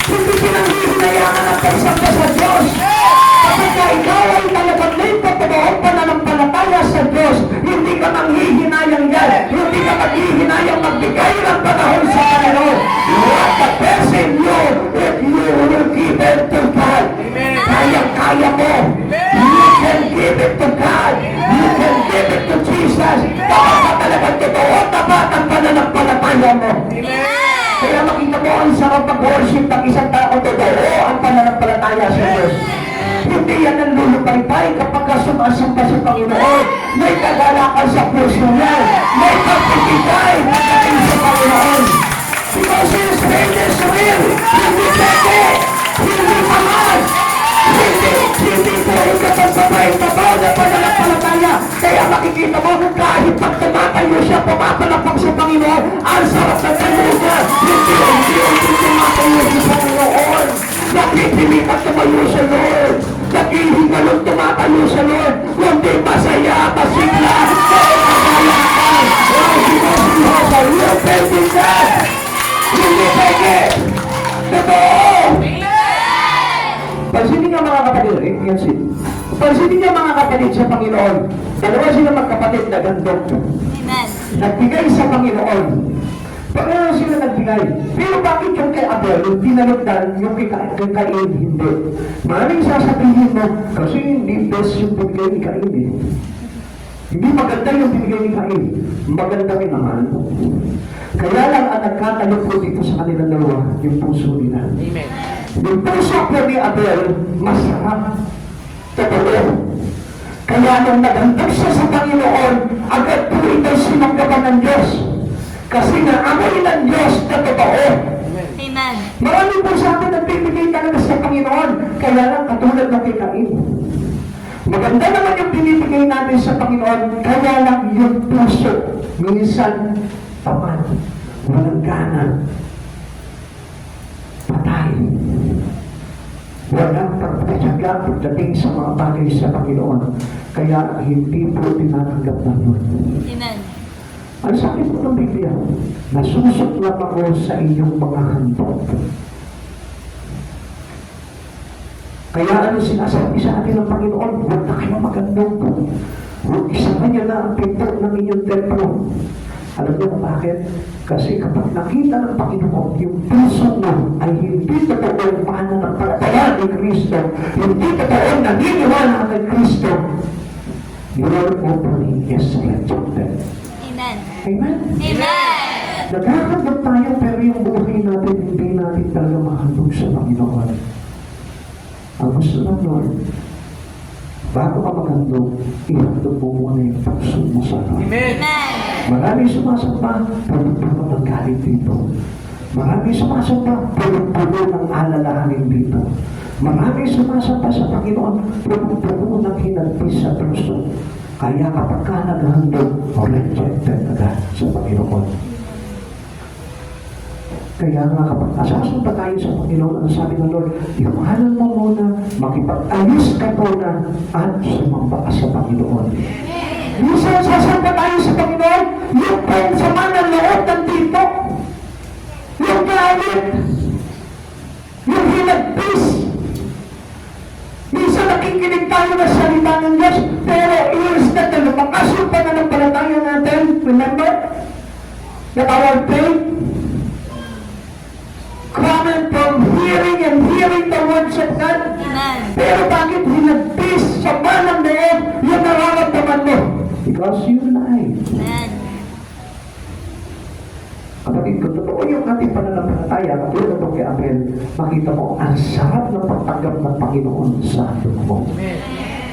Hindi pinanghihinayangan ang pagsamba sa Diyos. Kapag ka ikaw ay talagang may totoo pananampalataya sa Diyos, hindi ka manghihinayang yan. Hindi ka maghihinayang magbigay ng panahon sa Panginoon. What the best in you if you will give it to God. Kaya mo. You can give it to God. You can give it to Jesus. Kapag ka talagang totoo, tapat ang pananampalataya mo. Kaya makita mo ang sarap pag-worship ng isang tao, totoo ang pananampalataya sa Diyos. Hindi yan ang lulupay-pay kapag ka sumasamba sa Panginoon. May kagalakan sa puso niya. May pagpipigay na dating sa Panginoon. Because His faith is real. Hindi pwede. Hindi paman. Hindi po yung kapag-sabay-sabay na pananampalataya. Kaya makikita mo kahit pag tumatayo siya, pumapalapag sa Panginoon, ang sarap na tayo niya. Hindi tumatayo sa Panginoon. Napipilitan tumayo sa Lord. Naghihingalong tumatayo sa Lord. Kundi masaya, masigla, kaya kagalakan. Wow, sinusiho sa iyo, pwede ka. Hindi pwede. Totoo. Pansinin niyo mga kapatid, yan si. Pansinin niyo mga kapatid sa Panginoon. Dalawa sila magkapatid na gandok. Amen. Nagbigay sa Panginoon. Pareho sila nagbigay. Pero bakit yung kay Abel, yung tinalagdan, yung kay Cain, hindi? Maraming sasabihin mo, kasi hindi best yung binigay ni Cain eh. Hindi maganda yung binigay ni Cain. Maganda rin naman. Kaya lang ang nagkatalog ko dito sa kanilang dalawa, yung puso nila. Amen. Yung puso ko ni Abel, masarap. Totoo. Kaya nung naghandog siya sa Panginoon, agad po ito sinanggapan ng Diyos. Kasi naamoy ng Diyos na totoo. Amen. Marami po sa atin nagbibigay talaga sa Panginoon. Kaya lang katulad ng kay Cain. Maganda naman yung binibigay natin sa Panginoon. Kaya lang yung puso. Minsan, tamad. Walang gana. Patay. Walang pagpapasyaga pagdating sa mga bagay sa Panginoon. Kaya hindi po tinatanggap ng Lord. Amen. Ang sakit po ng Biblia, nasusuklap ako sa inyong mga handog. Kaya ano sinasabi sa atin ng Panginoon, huwag na kayo magandog. Huwag isama niya na ang pinto ng inyong templo. Alam niyo kung bakit? Kasi kapag nakita ng Panginoon, yung puso mo ay hindi totoo ang pananampalataya ni Kristo, hindi totoo ang naniniwala kay Kristo, you are openly is rejected. Amen. Amen? Amen. Naghahandog tayo pero yung buhay natin hindi natin talaga mahandog sa Panginoon. Ang gusto ng Lord, bago ka maghandog, ihandog mo muna yung puso mo sa Lord. Amen. Amen. Marami sumasamba, puno-puno ng galit dito. Marami sumasamba, puno-puno ng alalahanin dito. Marami sumasamba sa Panginoon, puno-puno ng hinagpis sa puso. Kaya kapag ka naghandog, rejected agad sa Panginoon. Kaya nga kapag asasamba tayo sa Panginoon, ang sabi ng Lord, iwanan mo muna, makipag-ayos ka muna, at sumamba ka sa Panginoon. Minsan sasamba tayo sa Panginoon, yung sama ng loob nandito, yung galit, yung hinagpis. Minsan nakikinig tayo ng salita ng Diyos, pero instead na lumakas yung pananampalataya natin, remember? That our faith coming from hearing and hearing the words of God. Amen. Pero bakit hinagpis sa manang loob yung nararamdaman mo? Because you lie. Amen. Kapatid, kung totoo yung ating pananampalataya, katulad ng kay Abel, makita mo, ang sarap ng pagtanggap ng Panginoon sa atin mo. Amen.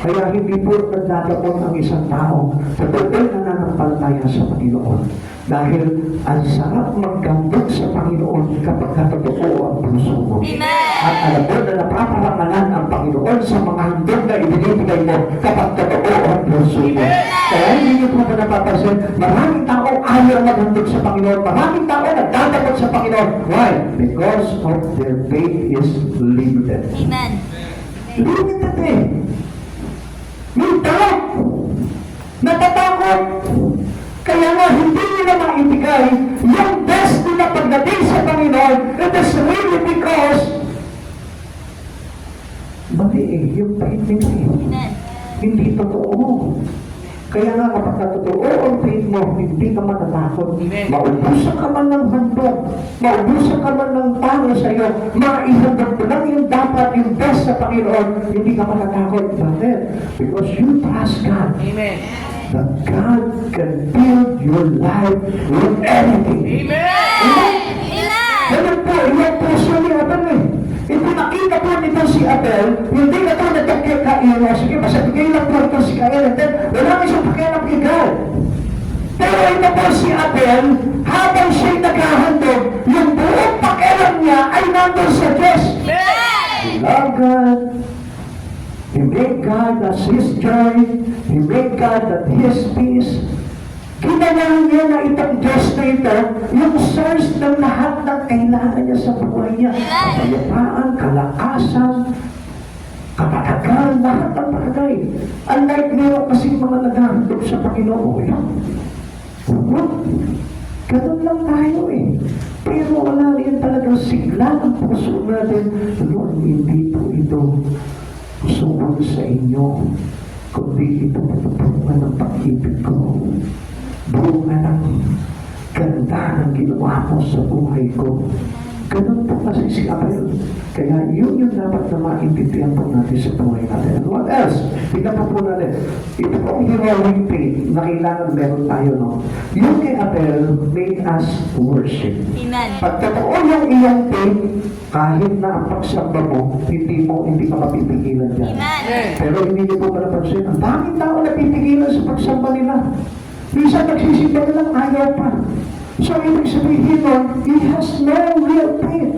Kaya hindi po nagdadamon ang isang tao sa totoong nananampalataya sa Panginoon. Dahil ang sarap magkambot sa Panginoon kapag totoo ang puso mo. Amen. At alam mo na napaparangalan ang Panginoon sa mga handog na ibinibigay mo kapag totoo ang puso mo. Kaya hindi niyo po ba napapansin, maraming tao ayaw maghandog sa Panginoon. Maraming tao nagdadakot sa Panginoon. Why? Because of their faith is limited. Amen. Limited eh. May doubt. Natatakot. Kaya nga, hindi nila maibigay yung best nila pagdating sa Panginoon. It is really because mali eh, yung faith nila eh. Amen. Hindi totoo. Kaya nga kapag totoo ang faith mo, hindi ka matatakot. Amen. Maubusan ka man ng handog, maubusan ka man ng talo sa iyo, maihandog mo lang yung dapat, yung best sa Panginoon, hindi ka matatakot. Bakit? Because you trust God. Amen. That God can build your life with anything. Amen. Amen? Amen. Ganun po, yung puso ni Abel eh. Hindi nakita po nito si Abel, hindi na po nagkakit Cain. Sige, basta bigay lang po ito si Cain. And then, wala may siyang pakialam kay God. Pero ito po si Abel, habang siya'y naghahandog, yung buong pakialam niya ay nandun sa Diyos. He loved God. He made God as His joy. He made God as His peace. Ginanahan niya na itong Diyos na ito, yung source ng lahat ng kailangan niya sa buhay niya. Kapayapaan, kalakasan, kapatagan, lahat ng bagay. Unlike meron kasi mga naghahandog sa Panginoon. Ganun lang tayo eh. Pero wala rin talagang sigla ng puso natin. Lord, hindi po ito sumunod sa inyo, kundi ito bunga ng pag-ibig ko. Bunga ng ganda ng ginawa mo sa buhay ko. Ganun po kasi si Abel. Kaya yun yung dapat na maintindihan po natin sa buhay natin. And what else? Tingnan po natin. Ito pong heroic faith na kailangan meron tayo, no? Yung kay Abel made us worship. Amen. Pag totoo yung iyong faith, kahit na ang pagsamba mo, hindi ka mapipigilan dyan. Amen. Pero hindi niyo po ba napansin, ang daming tao napipigilan sa pagsamba nila. Minsan nagsisimba na lang, ayaw pa. So, ibig sabihin nun, he has no real faith.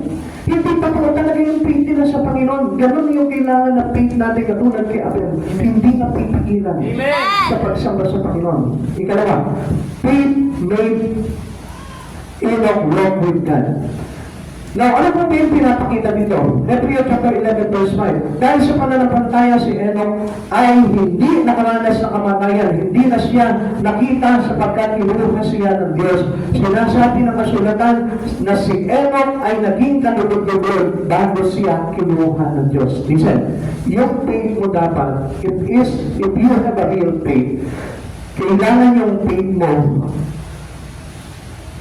Hindi totoo talaga yung faith nila sa Panginoon. Ganun yung kailangan na faith natin katulad kay Abel. Hindi na pipigilan sa pagsamba sa Panginoon. Ikalawa, faith made Enoch walk with God. Now, ano po ba yung pinapakita dito? Hebrews chapter 11 verse 5. Dahil sa pananampalataya si Enoch ay hindi nakaranas ng kamatayan. Hindi na siya nakita sapagkat inuha siya ng Diyos. Sinasabi ng kasulatan na si Enoch ay naging kalugod-lugod bago siya kinuha ng Diyos. Listen, yung faith mo dapat, if you have a real faith, kailangan yung faith mo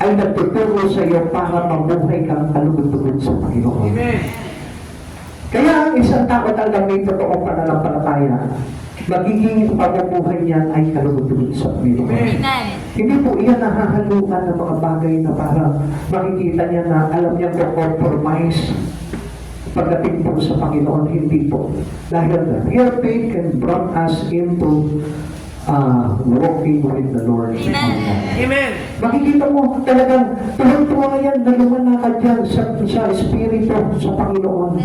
ay nagtuturo sa iyo para mabuhay kang kalugod-lugod sa Panginoon. Amen. Kaya ang isang tao talagang may totoong pananampalataya, magiging pamumuhay niya ay kalugod-lugod sa Panginoon. Amen. Hindi po iyan nahahalukan ng mga bagay na parang makikita niya na alam niya po compromise pagdating po sa Panginoon. Hindi po. Dahil the real faith can bring us into walking with the Lord. Amen. Amen. Makikita mo talagang tuwang-tuwa yan na lumalakad yan sa Espiritu sa Panginoon.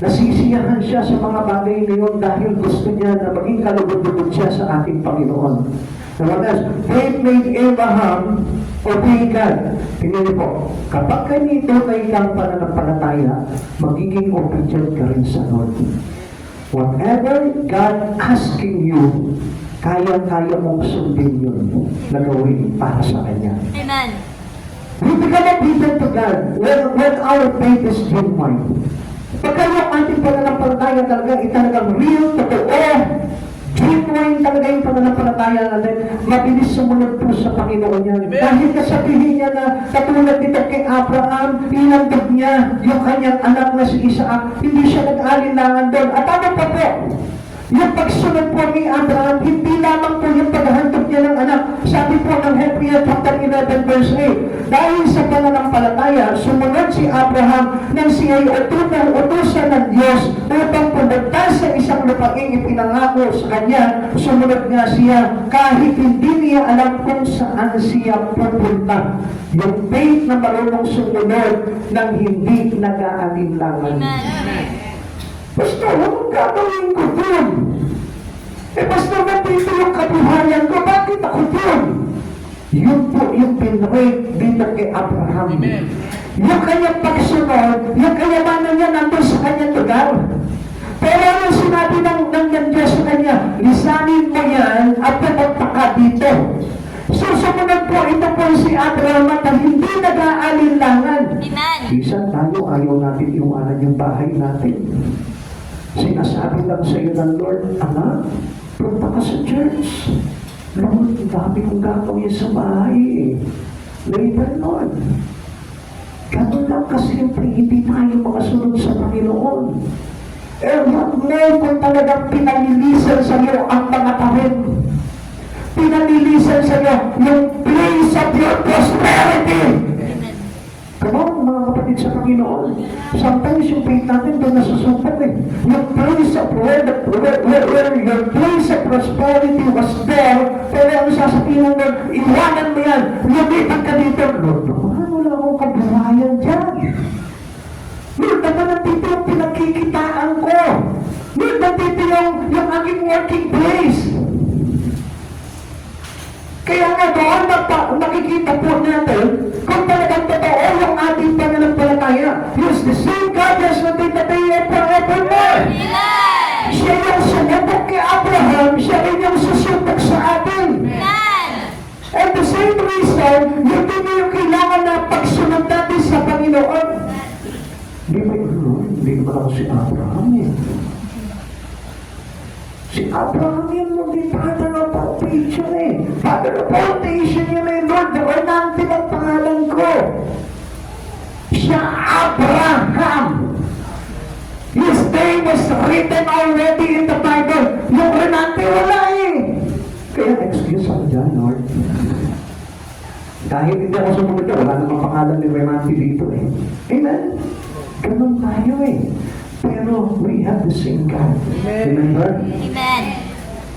Nasisiyahan siya sa mga bagay na yun dahil gusto niya na maging kalugod-lugod siya sa ating Panginoon. Namagas, faith made Abraham obey God. Tingnan niyo po, kapag ganito ay kang pananampalataya, magiging obedient ka rin sa Lord. Whatever God asking you, kaya-kaya mong sundin yun na gawin para sa Kanya. Amen. We become obedient to God when our faith is genuine. Pagka yung ating pananampalataya talaga, talagang real, totoo, genuine talaga yung pananampalataya natin, mabilis sumunod po sa Panginoon niya. Dahil kasabihin niya na katulad dito kay Abraham, inandog niya yung kanyang anak na si Isaac, hindi siya nag-alinlangan doon. At ano pa po? Yung pagsunod po ni Abraham, hindi lamang po yung paghahandog niya ng anak. Sabi po ng Hebrews chapter 11 verse 8, dahil sa pananampalataya, sumunod si Abraham nang siya ay utusan ng Diyos upang pumunta sa isang lupaing ipinangako sa kanya. Sumunod nga siya kahit hindi niya alam kung saan siya pupunta. Yung faith na marunong sumunod nang hindi nag-aalinlangan. Amen. Pastor, anong gagawin ko doon? Pastor, nandito yung kabuhayan ko. Bakit ako doon? Yun po yung pinrate dito kay Abraham. Amen. Yung kanyang pagsunod, yung kayamanan niya nandun sa kanyang lugar. Pero ano sinabi ng Diyos sa kanya? Lisanin mo yan at pumunta ka dito. So, sumunod po, ito po si Abraham at hindi nag-aalinlangan. Amen. Isa tayo, ayaw natin iwanan yung bahay natin. Sinasabi lang sa iyo ng Lord, anak, punta ka sa church. Lord, ang dami kong gagawin sa bahay eh. Later, Lord. Ganun lang kasimple, hindi tayo makasunod sa Panginoon. Eh, wag mo kung talagang pinalilisan sa iyo ang mga tarim. Pinalilisan sa iyo yung place of your prosperity. Amen. Come on, mga kapatid sa Panginoon. Sometimes yung faith natin doon nasusukat eh. Yung place of where your place of prosperity was there, pero ang sasabihin ng Lord, iwanan mo yan, lumipat ka dito. Lord, wala akong kabuhayan dyan. Lord, naman nandito yung pinagkikitaan ko. Lord, nandito yung aking working place. Kaya nga doon nakikita po natin kung talagang totoo yung ating pananampalataya. Yes, the same God yesterday, today, and forevermore. Amen. Siya yung sumubok kay Abraham, siya rin yung susubok sa atin. Amen. And the same reason, hindi mo yung kailangan na pagsunod natin sa Panginoon. Hindi naman ako si Abraham eh. Si Abraham yun mo din father of foundation eh. Father of foundation yun eh, Lord. Renante ang pangalan ko. Siya Abraham. His name was written already in the Bible. Yung Renante wala eh. Kaya excuse ako dyan, Lord. Kahit hindi ako sumunod na, wala namang pangalan ni Renante dito eh. Amen? Ganun tayo eh. Pero we have the same God. Remember? Amen.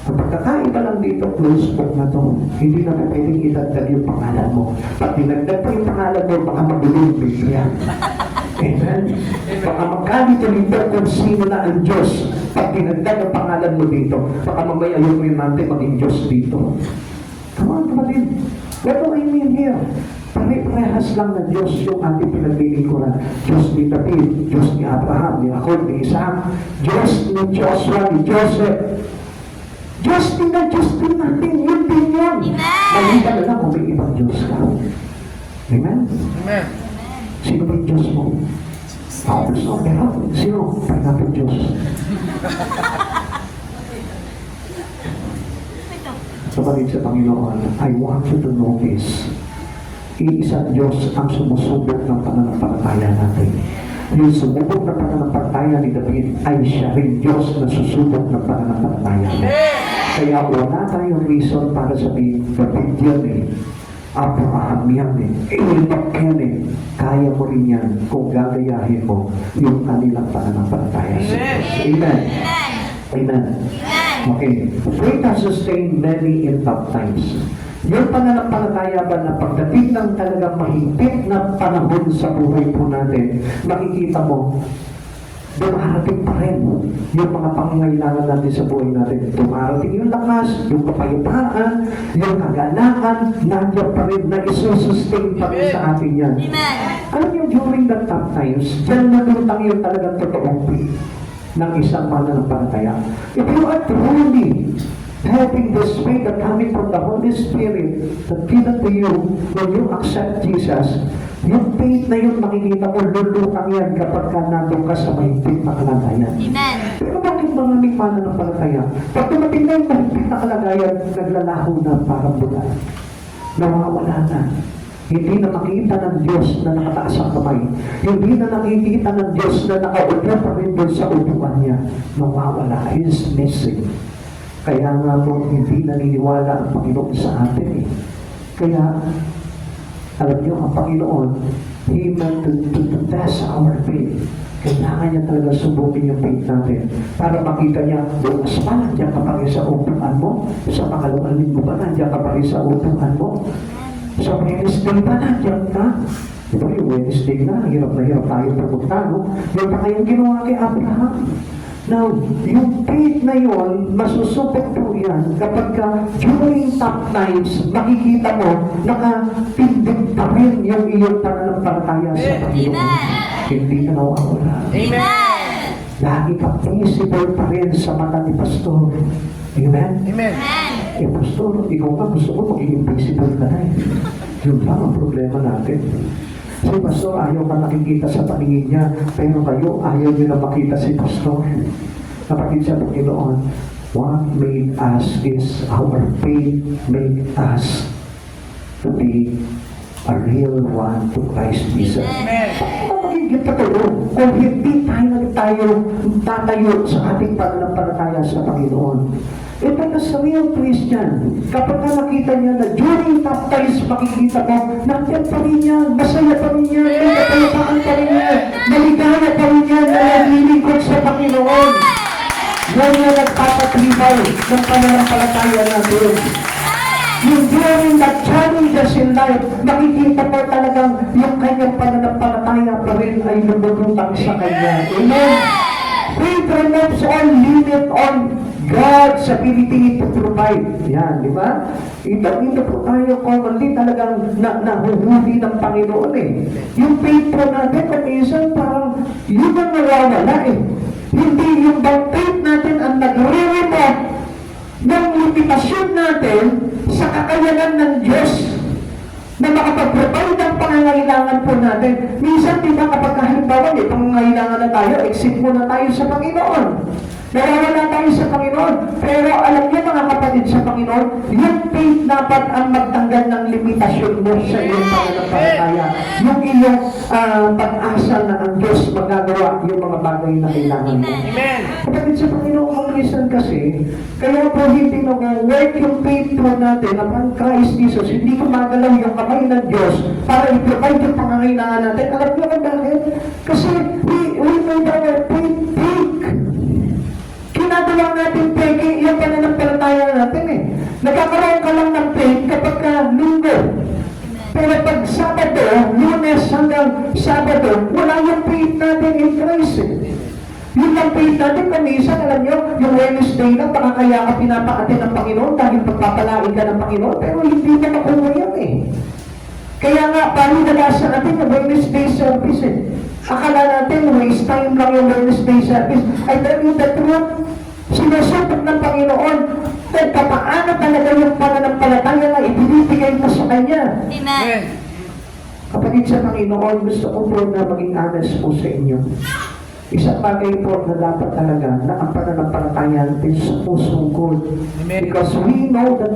Ang pagkakaiba lang dito, close book na to. Hindi na pwedeng idagdag yung pangalan mo. Pag dinagdag pa yung pangalan mo, baka magulong yung Biblia. Amen? Baka magkalito nito kung sino na ang Diyos. Pag dinagdag ang pangalan mo dito, baka mamaya yung rin natin maging Diyos dito. Come on, kapatid. What do I mean here? Pare-parehas lang na Diyos yung ating pinaglilingkuran. Diyos ni David, Diyos ni Abraham, ni Jacob, ni Isaac, Diyos ni Joshua, ni Joseph. Diyos din natin, yun din yun. Amen. Maliban na lang kung may ibang Diyos ka. Amen? Amen. Sino ba yung Diyos mo? Ako gusto, pero sino? Pagkapit Diyos. Kapatid sa Panginoon, I want you to know this. Iisang Diyos ang sumusubok ng pananampalataya natin. Yung sumubok ng pananampalataya ni David ay siya rin Diyos na susubok ng pananampalataya mo. Kaya wala tayong reason para sabihin, David yan eh. Abraham yan eh. Enoch yan eh. Kaya mo rin yan kung gagayahin mo yung kanilang pananampalataya sa Diyos. Amen. Amen. Okay. Faith has sustained many in tough times. Yung pananampalataya ba na pagdating ng talagang mahigpit na panahon sa buhay po natin, makikita mo, dumarating pa rin yung mga pangangailangan natin sa buhay natin. Dumarating yung lakas, yung kapayapaan, yung kagalakan, nandiyan pa rin na isusustain pa rin sa atin yan. Amen. Alam niyo, during the tough times, dyan natutang yung talagang totoong faith ng isang pananampalataya. If you are truly having this faith that coming from the Holy Spirit that given to you when you accept Jesus, yung faith na yun makikita mo, lulutang yan kapag ka nandun ka sa mahigpit na kalagayan. Amen. Pero bakit maraming pananampalataya? Pag dumating na yung mahigpit na kalagayan, naglalaho na parang bulan. Nawawala na. Hindi na makita ng Diyos na nakataas ang kamay. Hindi na nakikita ng Diyos na nakaupo pa rin doon sa upuan niya. Nawawala. He is missing. Kaya nga po, hindi naniniwala ang Panginoon sa atin eh. Kaya, alam niyo, ang Panginoon, He meant to test our faith. Kailangan niya talaga subukin yung faith natin para makita niya, bukas pa, nandiyan ka pa rin sa upuan mo. Sa pangalawang linggo ba, nandiyan ka pa rin sa upuan mo. Sa Wednesday ba, nandiyan ka? Diba yung Wednesday na hirap tayo pupunta, no? Yung pa kayong ginawa kay Abraham. Now, yung faith na yun, masusupot po yan kapag ka during tough times, makikita mo, nakatindig pa rin yung iyong pananampalataya sa Panginoon. Amen. Hindi ka nawawala. Amen. Lagi ka visible pa rin sa mata ni Pastor. Amen? Amen. Eh, Pastor, ikaw nga gusto ko magiging visible ka na eh. Yun lang ang problema natin. Si Pastor, ayaw ka nakikita sa paningin niya, pero kayo, ayaw niyo na makita si Pastor. Kapatid sa Panginoon, what made us is our faith made us to be a real one to Christ Jesus. Amen. Paano magiging totoo kung hindi tayo tatayo sa ating pananampalataya sa Panginoon? Ito na sa real Christian. Kapag nakita niya na during tough times, makikita mo, nandiyan pa rin yan, masaya pa rin yan, may kapayapaan pa rin yan, maligaya pa rin yan, na naglilingkod sa Panginoon. Yan yung nagpapatibay ng pananampalataya natin. Yung during the challenges in life, makikita mo talagang yung kanyang pananampalataya pa rin ay lumulutang sa kanya. Amen? Faith removes all limit on God's ability to provide. Yan, di ba? Ito po tayo commonly talagang nahuhuli ng Panginoon eh. Yung faith po natin, minsan parang yun ang nawawala eh. Hindi yung bang faith natin ang nagre-remote ng limitasyon natin sa kakayanan ng Diyos na makapag-provide ang pangangailangan po natin. Minsan, di ba, kapag halimbawa, may pangangailangan na tayo, exit muna tayo sa Panginoon. Nawawala tayo sa Panginoon. Pero alam niyo, mga kapatid sa Panginoon, yung faith dapat ang magtanggal ng limitasyon mo sa iyong pananampalataya. Yung iyong pag-asa na ang Diyos magagawa yung mga bagay na kailangan mo. Amen. Kapatid sa Panginoon, ang reason kasi, kaya po hindi nag-work yung faith po natin ang Christ Jesus, hindi gumagalaw yung kamay ng Diyos para i-provide yung pangangailangan natin. Alam niyo kung bakit? Kasi we made our faith big. Ginagawa natin peke yung pananampalataya natin eh. Nagkakaroon ka lang ng faith kapag ka linggo. Pero pag Sabado, Lunes hanggang Sabado, wala yung faith natin in Christ eh. Yung lang faith natin, kamisa, alam nyo, yung Wednesday na, baka kaya ka pinapaatin ng Panginoon dahil pagpapalain ka ng Panginoon, pero hindi na makuha yan eh. Kaya nga, paano nalasan natin yung Wednesday service eh. Akala natin, waste time lang yung Wednesday service. I tell you the truth, sinusupot ng Panginoon, kung paano talaga yung pananampalataya na ibinibigay mo sa Kanya. Amen. Amen. Kapatid sa Panginoon, gusto ko po na maging honest po sa inyo. Isang bagay po na dapat talaga na ang pananampalataya natin sumusugod. Amen. Because we know that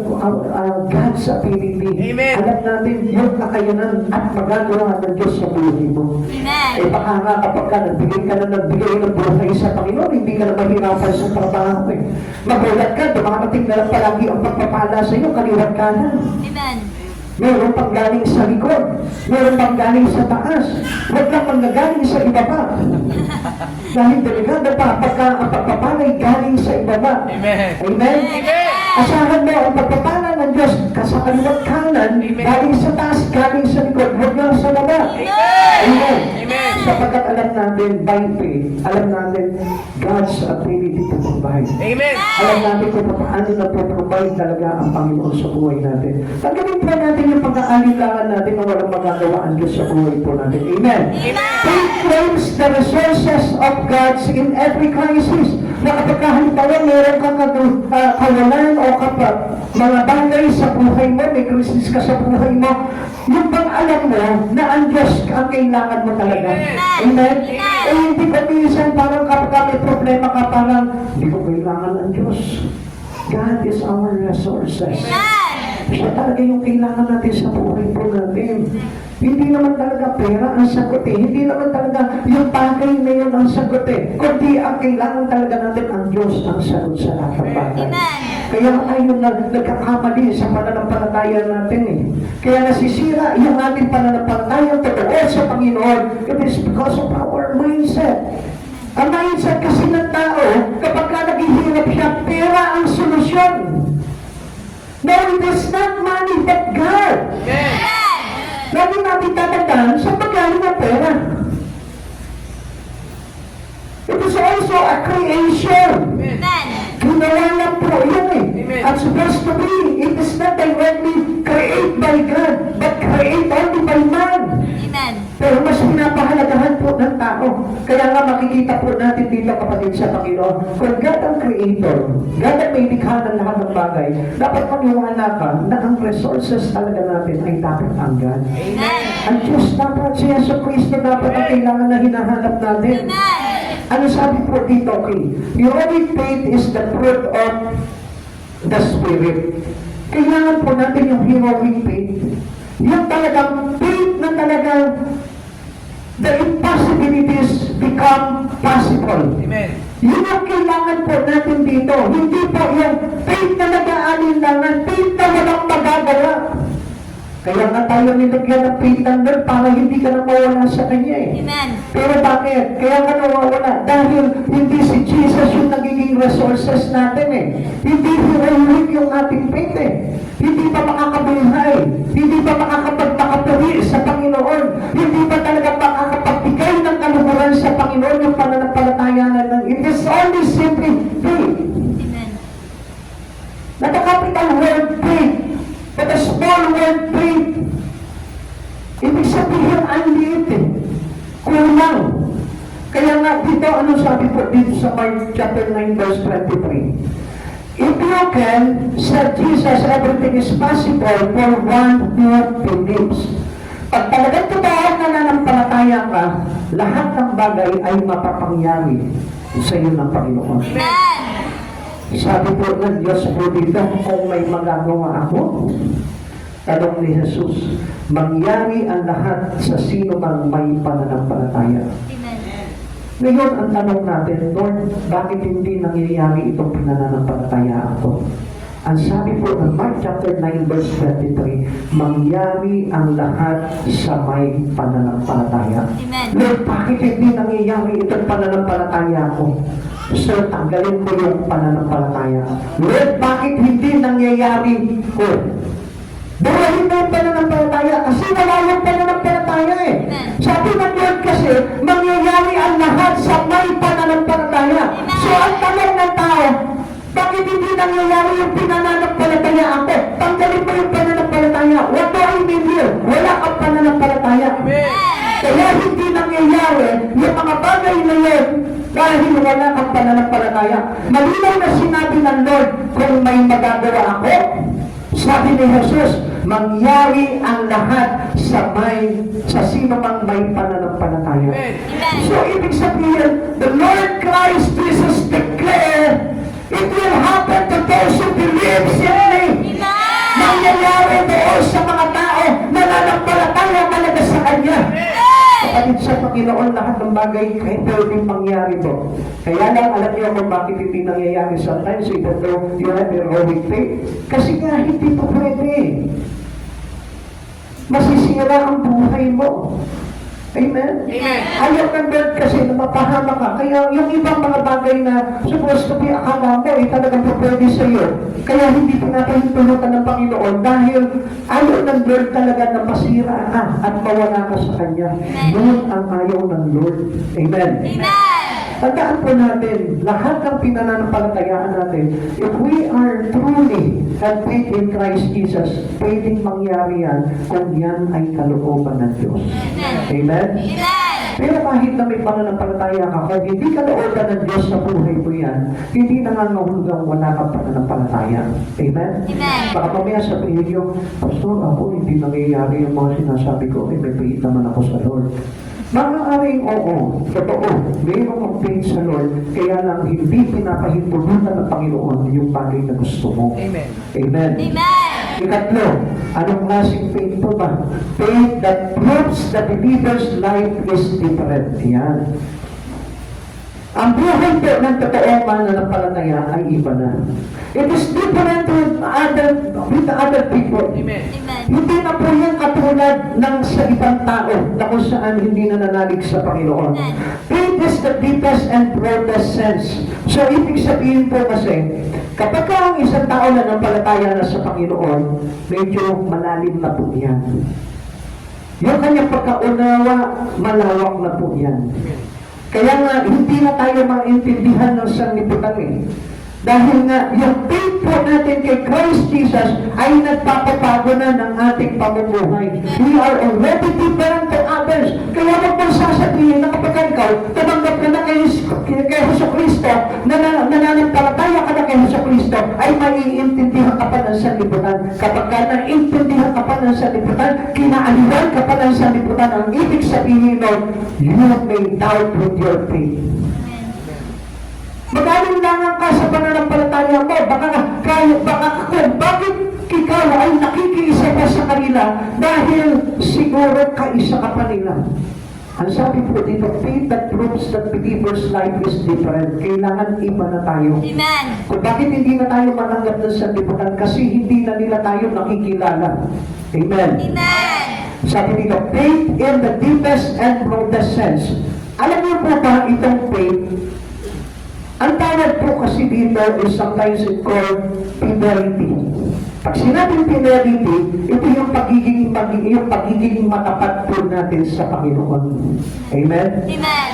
God's ability, Amen. alam natin yung kakayanan at magagawa ng Diyos sa buhay mo. Amen. Eh baka nga kapag ka nagbigay ng buhay sa Panginoon, hindi ka na mahirapan sa trabaho eh. Magulat ka, dumarating na lang palagi ang pagpapala sa iyo, kaliwat ka na. Amen. Meron pang galing sa likod. Meron pang galing sa taas. Huwag kang manggagaling sa ibaba. Dahil delikado pa, pagka ang pagpapalay galing sa ibaba. Amen. Amen? Amen. Asahan mo ang pagpapala ng Diyos sa kaliwat kanan, Amen. galing sa taas, galing sa likod, huwag lang sa baba. Amen. Amen. Sapagkat alam natin, by faith, alam natin God's ability to provide. Amen. Alam natin kung paano na-provide talaga ang Panginoon sa buhay natin. Tanggapin po natin yung pag-aalinlangan natin na walang magagawa ang Diyos sa buhay po natin. Amen. Faith claims the resources of God in every crisis. Na kapag halimbawa meron kang kawalan o kapag mga bagay sa buhay mo, may crisis ka sa buhay mo, yung bang alam mo na ang Diyos ang kailangan mo talaga. Amen? Eh hindi ko minsan parang kapag may problema ka parang hindi ko kailangan ang Diyos. God is our resources. Amen. Siya talaga yung kailangan natin sa buhay po natin. naman talaga pera ang sagot eh. Hindi naman talaga yung bagay na yun ang sagot eh. Kundi ang kailangan talaga natin ang Diyos ang sagot sa lahat ng bagay. Amen. Kaya tayo nagkakamali sa pananampalataya natin eh. Kaya nasisira yung ating pananampalataya totoo sa Panginoon. It is because of our mindset. Ang mindset kasi ng tao, kapag ka naghihirap siya, pera ang solusyon. No, it is not money, but God. Amen. Lagi natin tatandaan sa pagkain ng pera. It is also a creation. Amen. Ginawa lang po yan eh. Amen. At supposed to be, it is not directly created by God, but created only by man. Amen. Pero mas pinapahalagahan po ng tao. Kaya nga makikita po natin dito kapatid sa Panginoon, kung God ang creator, God ang may likha ng lahat ng bagay, dapat maniwala ka na ang resources talaga natin ay dapat ang God. Amen. Ang Diyos dapat, si Yesu Cristo dapat ang kailangan na hinahanap natin. Amen. Ano sabi po dito, okay? Heroic faith is the fruit of the Spirit. Kailangan po natin yung heroic faith. Yung talagang faith na talagang the impossibilities become possible. Amen. Yun ang kailangan po natin dito. Hindi po yung faith na nag-aalinlangan, faith na walang magagawa. Kaya nga tayo nilagyan ng faith ng Lord para hindi ka na mawala sa Kanya eh. Amen. Pero bakit? Kaya ka nawawala? Dahil hindi si Jesus yung nagiging resources natin eh. Hindi heroic yung ating faith eh. Hindi pa makakabuhay. Hindi pa makakapagpakapuri sa Panginoon. Hindi pa talaga makakapagbigay ng kaluhuran sa Panginoon yung pananampalataya ng it is only simply faith. Amen. Not a capital word faith, but a small word faith. Ibig sabihin ang liit eh. Kulang. Kaya nga dito, ano sabi po dito sa Mark chapter 9 verse 23? If you can, said Jesus, everything is possible for one who believes. Pag talagang totoo na nanampalataya ka, lahat ng bagay ay mapapangyari sa iyo ng Panginoon. Amen. Sabi po ng Diyos po dito, kung may magagawa ako, tanong ni Jesus, mangyari ang lahat sa sino mang may pananampalataya. Amen. Ngayon, ang tanong natin, Lord, bakit hindi nangyayari itong pananampalataya ako? Ang sabi po ng Mark chapter 9 verse 23, mangyari ang lahat sa may pananampalataya. Amen. Lord, bakit hindi nangyayari itong pananampalataya ko? Sir, tanggalin ko yung pananampalataya. Lord, bakit hindi nangyayari ko? Buhayin mo yung pananampalataya kasi wala yung pananampalataya eh. Sabi ng Lord kasi, mangyayari ang lahat sa may pananampalataya. So ang tanong ng tao, bakit hindi nangyayari yung pananampalataya ako? Tanggalin mo yung pananampalataya. What do I mean here? Wala kang pananampalataya. Amen. Kaya hindi nangyayari yung mga bagay na yun dahil wala kang pananampalataya. Malinaw na sinabi ng Lord, kung may magagawa ako, sabi ni Jesus, mangyari ang lahat sa sino mang may pananampalataya. Amen. So, ibig sabihin, the Lord Christ Jesus declared, it will happen to those who believe in me. Mangyayari doon sa mga tao na nanampalataya talaga sa Kanya. Kapatid sa Panginoon, lahat ng bagay kahit pwedeng mangyari po. Kaya lang, alam niyo kung bakit hindi nangyayari sometimes, even though you have heroic faith. Kasi nga, hindi po pwede. Masisira ang buhay mo. Amen? Amen. Ayaw ng Lord kasi na mapahama ka. Kaya yung ibang mga bagay na supposed to be akala mo, talagang pwede sa iyo. Kaya hindi pinapahintulutan ng Panginoon dahil ayaw ng Lord talaga na masira ka at mawala ka sa Kanya. Yun ang ayaw ng Lord. Amen? Amen. Tandaan po natin, lahat ng pinananampalatayaan natin, if we are truly have faith in Christ Jesus, pwedeng mangyari yan kung yan ay kalooban ng Diyos. Amen? Amen. Pero kahit na may pananampalataya ka, kung hindi kalooban ng Diyos sa buhay mo yan, hindi nangangahulugang wala kang pananampalataya. Amen? Amen. Baka mamaya sabihin nyo, Pastor, ako hindi nangyayari yung mga sinasabi ko, may faith naman ako sa Lord. Maaaring oo, totoo, mayroon kang faith sa Lord, kaya lang hindi pinapahintulutan ng Panginoon yung bagay na gusto mo. Amen. Amen. Amen. Ikatlo, anong klaseng faith po ba? Faith that proves the believer's life is different. Yan. Ang buhay po ng totoong mananampalataya ay iba na. It is different with other people. Amen. Amen. Hindi na po yan katulad ng sa ibang tao na kung saan hindi nananalig sa Panginoon. Faith is the deepest and broadest sense. So, ibig sabihin po kasi, kapag ang isang tao na nampalataya na sa Panginoon, medyo malalim na po yan. Yung kanyang pagkaunawa, malawak na po yan. Kaya nga, hindi na tayo maintindihan ng sanlibutan eh. Dahil nga, yung faith po natin kay Christ Jesus ay nagpapabago na ng ating pamumuhay. We are already different to others. Kaya huwag mong sasabihin na kapag ikaw, tumanggap ka na kay Hesus Kristo, nananampalataya ka na kay Hesus Kristo, ay maiintindihan ka pa ng sanlibutan. Kapag ka naiintindihan ka pa ng sanlibutan, kinaaliwan ka pa ng sanlibutan, ang ibig sabihin nun, you may doubt with your faith. Mag-alinlangan ka sa pananampalataya mo. Bakit ikaw ay nakikiisa ka sa kanila dahil siguro kaisa ka pa nila. Ang sabi po dito, faith that proves that believer's life is different. Kailangan iba na tayo. Amen. Kung bakit hindi na tayo matanggap ng sanlibutan? Kasi hindi na nila tayo nakikilala. Amen. Amen. Sabi dito, faith in the deepest and broadest sense. Alam niyo po ba itong faith? Ang tawag po kasi dito is sometimes called fidelity. Pag sinabing fidelity, ito yung pagiging matapat po natin sa Panginoon. Amen? Amen.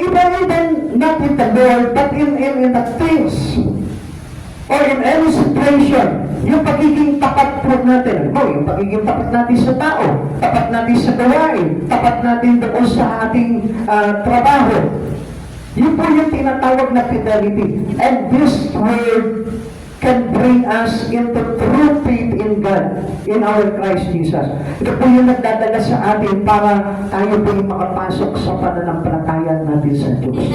Even not in the world, but in the things or in any situation, yung pagiging tapat po natin, yung pagiging tapat natin sa tao, tapat natin sa gawain, tapat natin doon sa ating trabaho. Yun po yung tinatawag na fidelity. And this word can bring us into true faith in God, in our Christ Jesus. Ito po yung nagdadala sa atin para tayo po yung makapasok sa pananampalataya natin sa Diyos.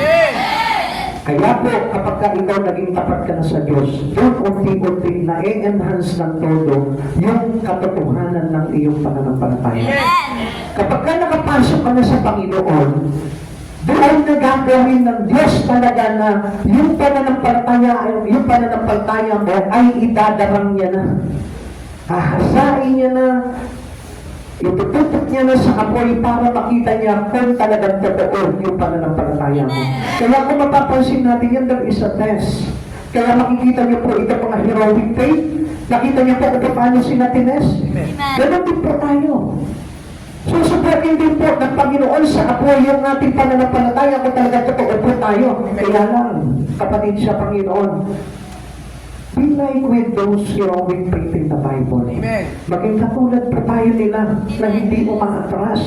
Kaya po, kapag ka ikaw naging tapat ka na sa Diyos, doon unti-unti na i-enhance ng todo yung katotohanan ng iyong pananampalataya. Kapag ka nakapasok ka na sa Panginoon, doon na gagawin ng Diyos talaga na yung pananampalataya mo ay idadarang niya na. Hahasain niya na, itututok niya na sa apoy para makita niya kung talagang totoo yung pananampalataya mo. Kaya kung mapapansin natin yan, there is a test. Kaya makikita niyo po ito mga heroic faith. Nakita niyo po kung paano si Natines. Ganon din po tayo. Susubukin din po ng Panginoon sa apoy yung ating pananampalataya kung talaga totoo po tayo. Kaya lang, kapatid sa Panginoon, be like with those heroic faith in the Bible. Amen. Maging katulad po tayo nila na hindi umaatras.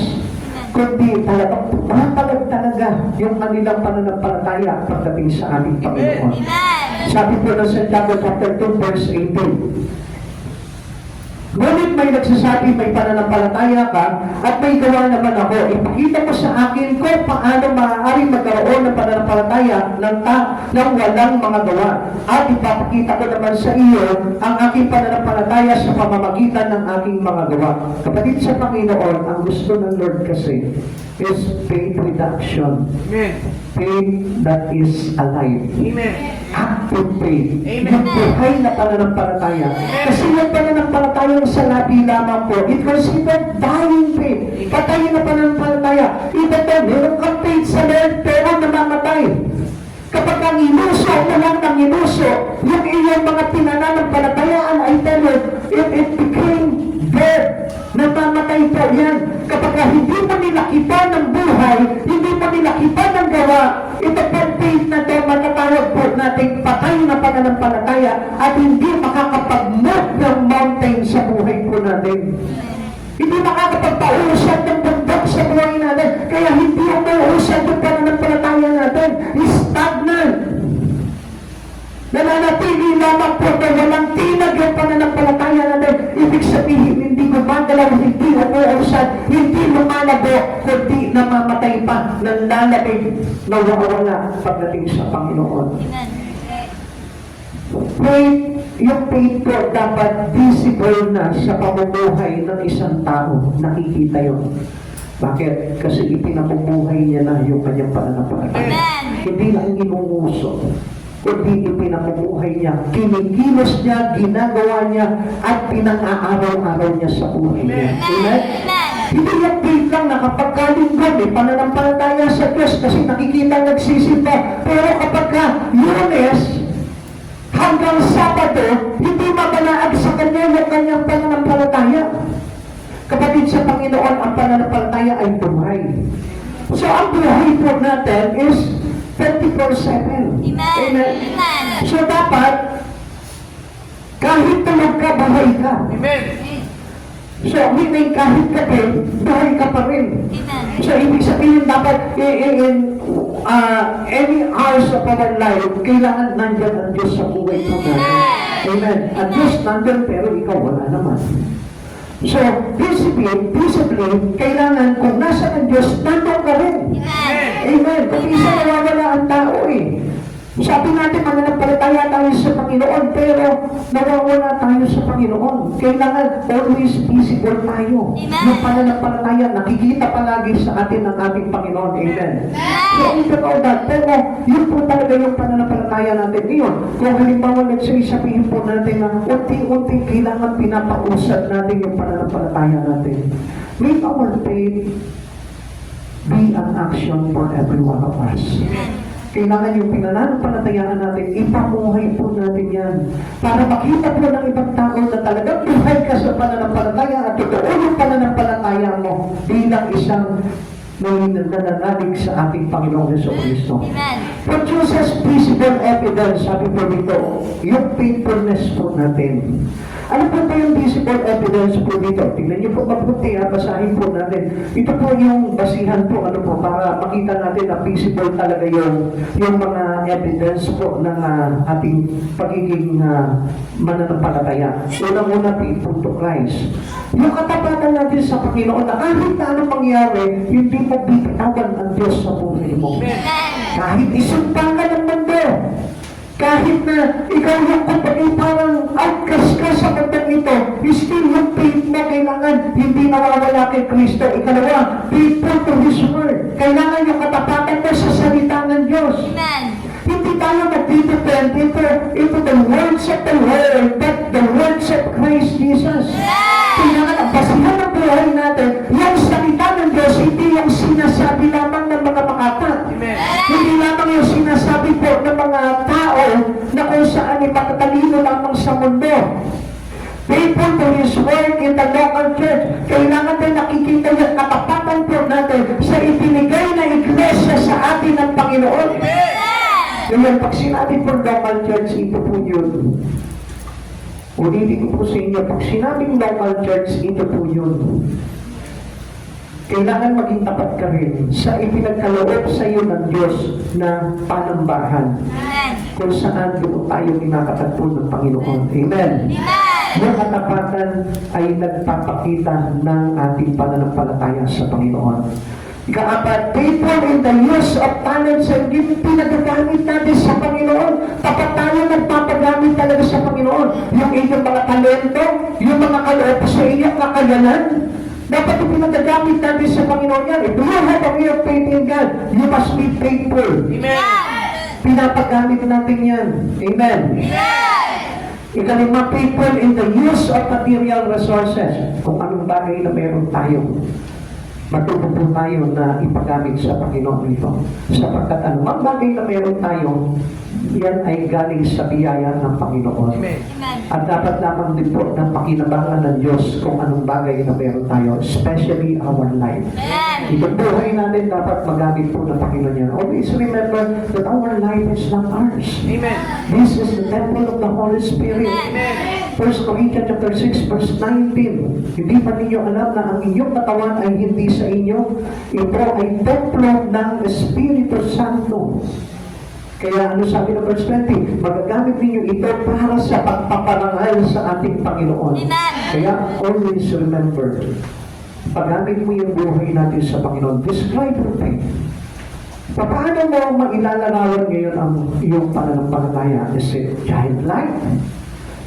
Kundi talagang talaga yung kanilang pananampalataya pagdating sa ating Panginoon. Sabi po ng Santiago chapter 2 verse 18, ngunit may nagsasabi may pananampalataya ka at may gawa naman ako. Ipakita mo sa akin kung paano maaaring magkaroon ng pananampalataya ng walang mga gawa. At ipapakita ko naman sa iyo ang aking pananampalataya sa pamamagitan ng aking mga gawa. Kapatid sa Panginoon, ang gusto ng Lord kasi is faith with action. Amen. Faith that is alive. Amen. Active faith. Amen. Yung buhay na pananampalataya. Kasi yung pananampalataya sa labi lamang po, it considered dying faith. Patay na pananampalataya. Ito po, meron kang faith sa Lord, pero namamatay. Kapag ang inuso mo lang ng inuso, yung iyong mga pinananampalatayaan ay talod, it became dead. Namamatay po yan. Kapag hindi mo nilakita ng buhay, hindi mo nilakita ng gawa, ito po faith na ito, matatawag po natin patay na pananampalataya at hindi makakapag-move ng mountain sa buhay po natin. Hindi makakapagpausad ng bundok sa buhay natin. Kaya hindi umuusad yung pananampalataya natin. Stagnant. Nananatili lamang po na walang tinag yung pananampalataya natin. Ibig sabihin, hindi gumagalaw, hindi umuusad, hindi lumalago, kundi namamatay pa, nanlalabig, nawawala pagdating sa Panginoon. Faith yung faith po dapat visible na sa pamumuhay ng isang tao. Nakikita yun. Bakit? Kasi ipinabubuhay niya na yung kanyang pananampalataya. Amen. Hindi lang inunguso, kundi ipinabubuhay niya. Kinikilos niya, ginagawa niya, at pinang-aaraw-araw niya sa buhay niya. Amen? Amen. Hindi yung faith lang na kapag kalingkod, pananampalataya sa Diyos kasi nakikita nagsisimba. Pero kapag ka Lunes hanggang Sabado, hindi mabalaag sa kanya yung kanyang pananampalataya. Kapatid sa Panginoon, ang pananampalataya ay buhay. So ang buhay po natin is 24/7. Amen. Amen. So dapat, kahit tulog ka, buhay ka. Amen. So, meaning kahit ka din, buhay ka pa rin. Amen. So, ibig sabihin dapat in any hours of our life, kailangan nandyan ang Diyos sa buhay mo natin. Amen. Ang Diyos nandyan pero ikaw wala naman. So, discipline, kailangan kung nasa ang Diyos, nandun ka rin. Amen. Amen. Kung isa nawawala ang tao eh. Sabi natin, mananampalataya tayo sa Panginoon, pero nawawala tayo sa Panginoon. Kailangan always visible tayo. Amen. Yung pananampalataya, nakikita palagi sa atin ng ating Panginoon. Amen. So, even all that, pero yun po talaga yung pananampalataya natin ngayon. Kung halimbawa, let's say, sabihin po natin na unti-unti kailangan pinapausad natin yung pananampalataya natin. Make our faith be an action for every one of us. Kailangan yung pinananampalatayaan natin, ipamuhay po natin yan. Para makita po ng ibang tao na talagang buhay ka sa pananampalataya at totoo yung pananampalataya mo bilang isang nananalig sa ating Panginoong Jesucristo. Amen. Produces visible evidence, sabi po dito, yung faithfulness po natin. Ano po ba yung visible evidence po dito? Tingnan niyo po mabuti, basahin po natin. Ito po yung basihan po, ano po, para makita natin na visible talaga yung mga evidence po ng ating pagiging mananampalataya. Unang-una, faithful to Christ. Yung katapatan natin sa Panginoon na kahit na anong mangyari, hindi mo bibitawan ang Diyos sa buhay mo. Kahit isumpa ka ng mundo, kahit na ikaw yung kumbaga parang outcast ka sa bandang ito, still yung faith mo kailangan hindi nawawala kay Kristo. Ikalawa, faithful to His Word. Kailangan yung katapatan mo sa salita ng Diyos. Amen. Hindi tayo nagdidepend into the words of the world, but the words of Christ Jesus. Kailangan ang basihan ng buhay natin, yung salita ng Diyos, hindi yung sinasabi lamang ng mga makata. Amen. Hindi lamang yung sinasabi po ng mga tao na kung saan ay matatalino lamang sa mundo. Faithful to His Word in the local church. Kailangan din nakikita yung katapatan po natin sa ibinigay na iglesia sa atin ng Panginoon. Ngayon, pag sinabi po local church, ito po yun. Ulitin ko po sa inyo, pag sinabing local church, ito po yun. Kailangan maging tapat ka rin sa ipinagkaloob sa iyo ng Diyos na panambahan Amen. kung saan doon tayo kinakatagpo ng Panginoon. Amen. Yung katapatan ay nagpapakita ng ating pananampalataya sa Panginoon. Ikaapat, faithful in the use of talents and gifts. Pinagagamit natin sa Panginoon. Tapat tayo nagpapagamit talaga sa Panginoon. Yung inyong mga talento, yung mga kaloob sa inyong kakayanan, dapat pinagagamit natin sa Panginoon yan. If you have a real faith in God, you must be faithful. Amen. Pinapagamit natin yan. Amen. Ikalima, faithful in the use of material resources. Kung anong bagay na meron tayo, matuto po tayo na ipagamit sa Panginoon ito. Sapagkat anumang bagay na meron tayo, yan ay galing sa biyaya ng Panginoon. Amen. At dapat lamang din po ng pakinabangan ng Diyos kung anong bagay na meron tayo, especially our life. Itong buhay natin dapat magamit po ng Panginoon yan. Always remember that our life is not ours. Amen. This is the temple of the Holy Spirit. Amen. 1 Corinthians chapter 6 verse 19. Hindi pa ninyo alam na ang inyong katawan ay hindi sa inyo. Ito ay templo ng Espiritu Santo. Kaya ano sabi ng verse 20? Magagamit ninyo ito para sa pagpaparangal sa ating Panginoon. Kaya always remember, paggamit mo yung buhay natin sa Panginoon. Describe your faith. Paano mo mailalarawan ngayon ang iyong pananampalataya? Is it childlike?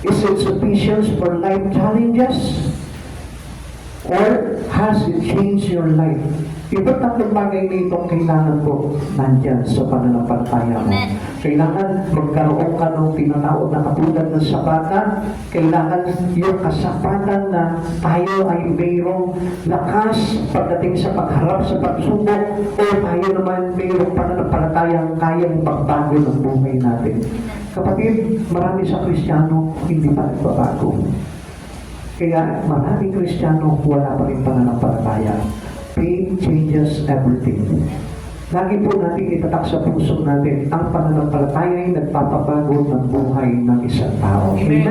Is it sufficient for life challenges? Or has it changed your life? Ito tatlong bagay na itong kailangan ko nandyan sa pananampalataya mo. Amen. Kailangan magkaroon ka ng tinatawag na katulad ng sapatan. Kailangan yung kasapatan na tayo ay mayroong lakas pagdating sa pagharap sa pagsubok o tayo naman mayroong pananampalatayang kayang magbago ng buhay natin. Kapatid, marami sa Kristiyano hindi pa nagbabago. Kaya maraming Kristiyano wala pa rin pananampalataya. Pain changes everything. Lagi po natin itatak sa puso natin, ang pananampalataya ay nagpapabago ng buhay ng isang tao. Amen.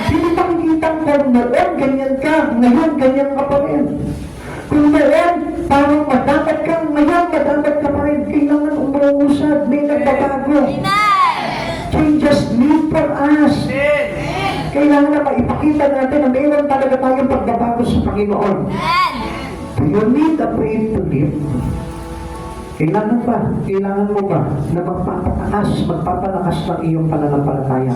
Hindi makikita ko noon ganyan ka, ngayon ganyan ka pa rin. Kung noon, parang madapat ka, ngayon madapat ka pa rin. Kailangan umuusad, may nagbabago. Amen. Changes need for us. Amen. Kailangan na maipakita natin na mayroon talaga tayong pagbabago sa Panginoon. Amen. Do you need a faith to live? Kailangan ba? Kailangan mo ba na magpapalakas ng iyong pananampalataya?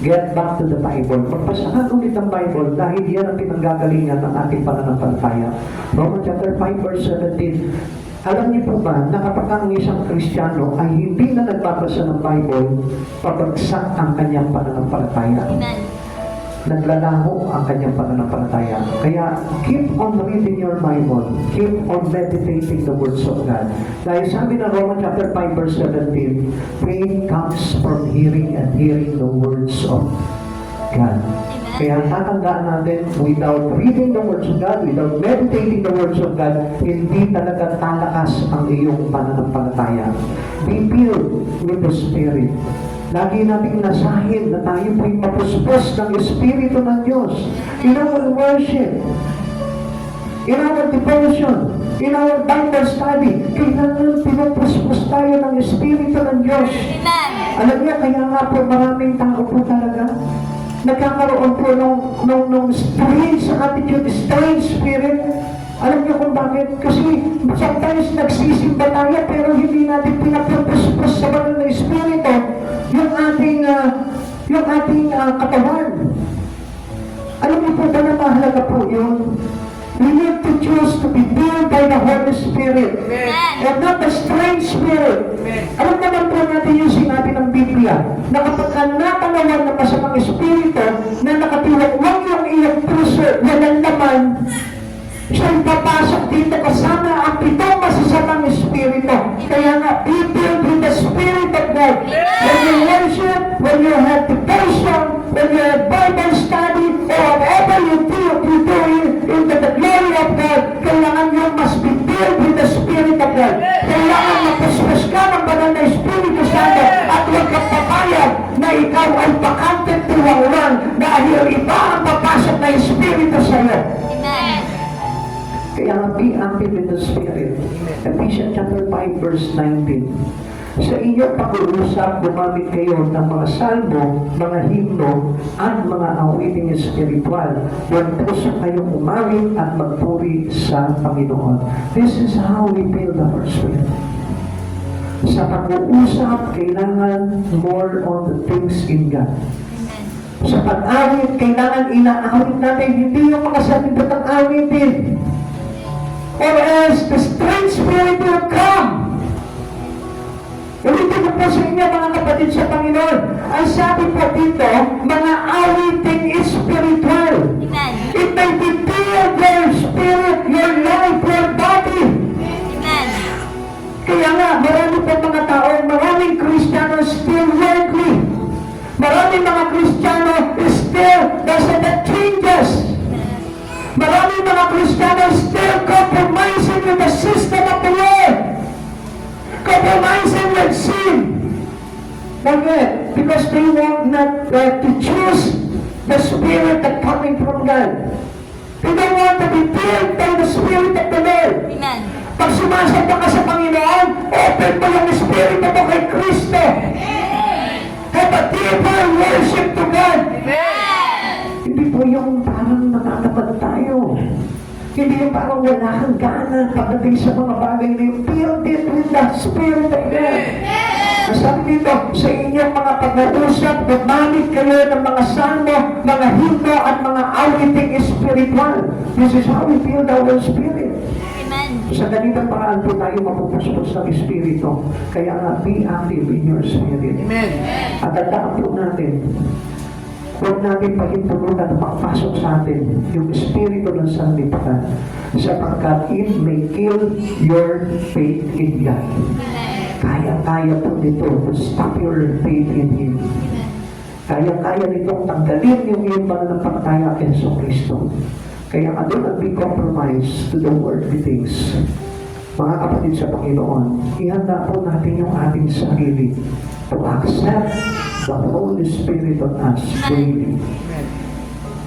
Get back to the Bible. Magpasahan ulit ng Bible dahil yan ang pinanggagalingan ng ating pananampalataya. Romans chapter 5 verse 17. Alam niyo po ba na kapag ang isang Kristiyano ay hindi na nagbabasa ng Bible, pabagsak ang kanyang pananampalataya. Amen. Naglalaho ang kanyang pananampalataya. Kaya, keep on reading your Bible. Keep on meditating the words of God. Dahil sabi ng Romans chapter 5 verse 17, faith comes from hearing and hearing the words of God. Kaya tatandaan natin, without reading the words of God, without meditating the words of God, hindi talaga talakas ang iyong pananampalataya. Be filled with the Spirit. Lagi nating nasahin na tayo po'y mapuspos ng Espiritu ng Diyos. In our worship, in our devotion, in our Bible study, kailangan pinupuspos tayo ng Espiritu ng Diyos. Amen. Alam niyo, kaya nga po maraming tao po talaga nagkakaroon po nung strange attitude, strange spirit. Alam niyo kung bakit? Kasi sometimes nagsisimba tayo pero hindi natin pinapupuspos sa banal na Espiritu yung ating katawan. Alam niyo po ba na mahalaga po yun? We need to choose to be filled by the Holy Spirit. Amen. And not the strange spirit. Amen. Alam naman po natin yung sinabi ng Biblia na kapag ka natalawan ng masamang espiritu na nakatiwag yung iyong puso, walang laman, siya'y papasok dito kasama ang pitong masasamang espiritu. Kaya nga, be filled with the Spirit of God. When you worship, when you have devotion, when you have Bible study, or whatever you do into the glory of God, kailangan nyo must be filled with the Spirit of God. Kailangan mapuspos ka ng banal na Espiritu Santo at huwag kang papayag na ikaw ay bakante tuwang lang dahil iba ang papasok na Espiritu sa iyo. Amen. Kaya nga, be active in the Spirit. Ephesians chapter 5 verse 19. Sa inyong pag-uusap, gumamit kayo ng mga salmo, mga himno, at mga awiting espiritual. Huwag puso kayong umawit at magpuri sa Panginoon. This is how we build our spirit. Sa pag-uusap, kailangan more on the things in God. Sa pag-awit, kailangan inaawit natin, hindi yung mga salibot ang awitin. Or else, the strange spirit will come. Ulitin ko po sa inyo mga kapatid sa Panginoon. Ang sabi po dito, mga awiting spiritual. Amen. It may be filled your spirit, your life, your body. Amen. Kaya nga, marami po mga tao, maraming Kristiyano still worldly. Maraming mga Kristiyano still doesn't have changes. Maraming mga Kristiyano still compromising with the system of the world. Compromising with sin. Bakit? Because they want not to choose the Spirit that coming from God. They don't want to be filled by the Spirit of the Lord. Amen. Pag sumasamba ka sa Panginoon, open mo yung Spirit mo kay Kristo. Have a deeper worship to God. Hindi po yung parang nakakapag tayo. Hindi yung parang wala kang gana pagdating sa mga bagay na yung filled it with the Spirit of God. Ang sabi dito, sa inyong mga pag-uusap, gumamit kayo ng mga salmo, mga himno, at mga auditing spiritual. This is how we build our spirit. Amen. Sa ganitong paraan po tayo mapupuspos ng Espiritu. Kaya nga, be active in your spirit. Amen. At tandaan po natin, huwag natin pahintulutan na makapasok sa atin yung Espiritu ng sanlibutan sapagkat it may kill your faith in God. Kaya-kaya po nito to stop your faith in Him. Kaya-kaya nitong tanggalin yung iyong pananampalataya kay Yesu Kristo. Kaya do not be compromised to the worldly things. Mga kapatid sa Panginoon, ihanda po natin yung ating sarili to accept the Holy Spirit of us daily. Amen.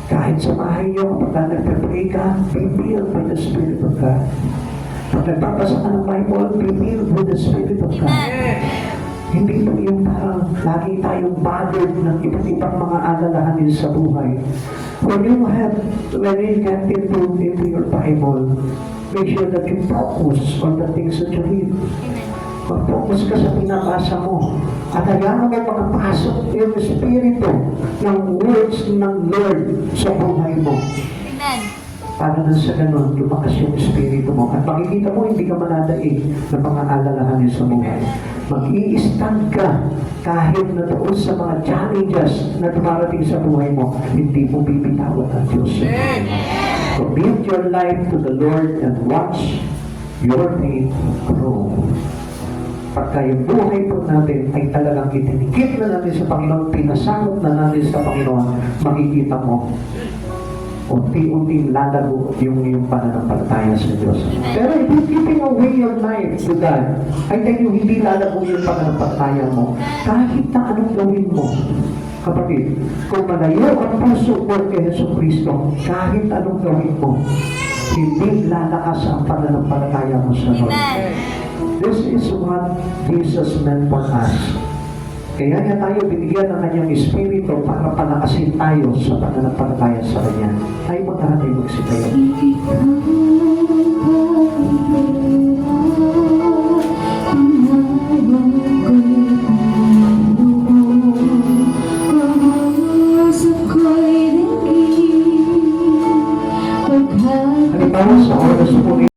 Kahit sa bahay niyo, kapag nagpe-pray ka, be filled by the Spirit of God. Pag nagpapasa ka ng Bible, be filled with the Spirit of God. Amen. Hindi po yung parang lagi tayong bothered ng iba't ibang mga alalahanin sa buhay. When you get into your Bible, make sure that you focus on the things that you read. Mag-focus ka sa pinabasa mo. At hayaan mo makapasok yung Espiritu ng words ng Lord sa buhay mo. Amen. Para na sa ganun, lumakas yung Espiritu mo. At makikita mo, hindi ka manadaig ng mga alalahanin sa buhay. Mag-i-stand ka kahit na doon sa mga challenges na dumarating sa buhay mo, hindi mo bibitawan ang Diyos. Amen. Commit your life to the Lord and watch your faith grow. Pagka yung buhay po natin ay talagang itinikit na natin sa Panginoon, pinasangot na natin sa Panginoon, makikita mo, unti-unting lalago yung pananampalataya sa Diyos. Pero if you're giving away your life to God, I tell you, hindi lalago yung pananampalataya mo. Kahit na anong gawin mo, kapatid, kung malayo ang puso mo kay Yesu Kristo, kahit anong gawin mo, hindi lalakas ang pananampalataya mo sa Lord. Amen. This is what Jesus meant for us. Kaya niya tayo binigyan ng kanyang Espiritu para palakasin tayo sa pananampalataya sa Kanya. Tayo maghahanay magsitayo.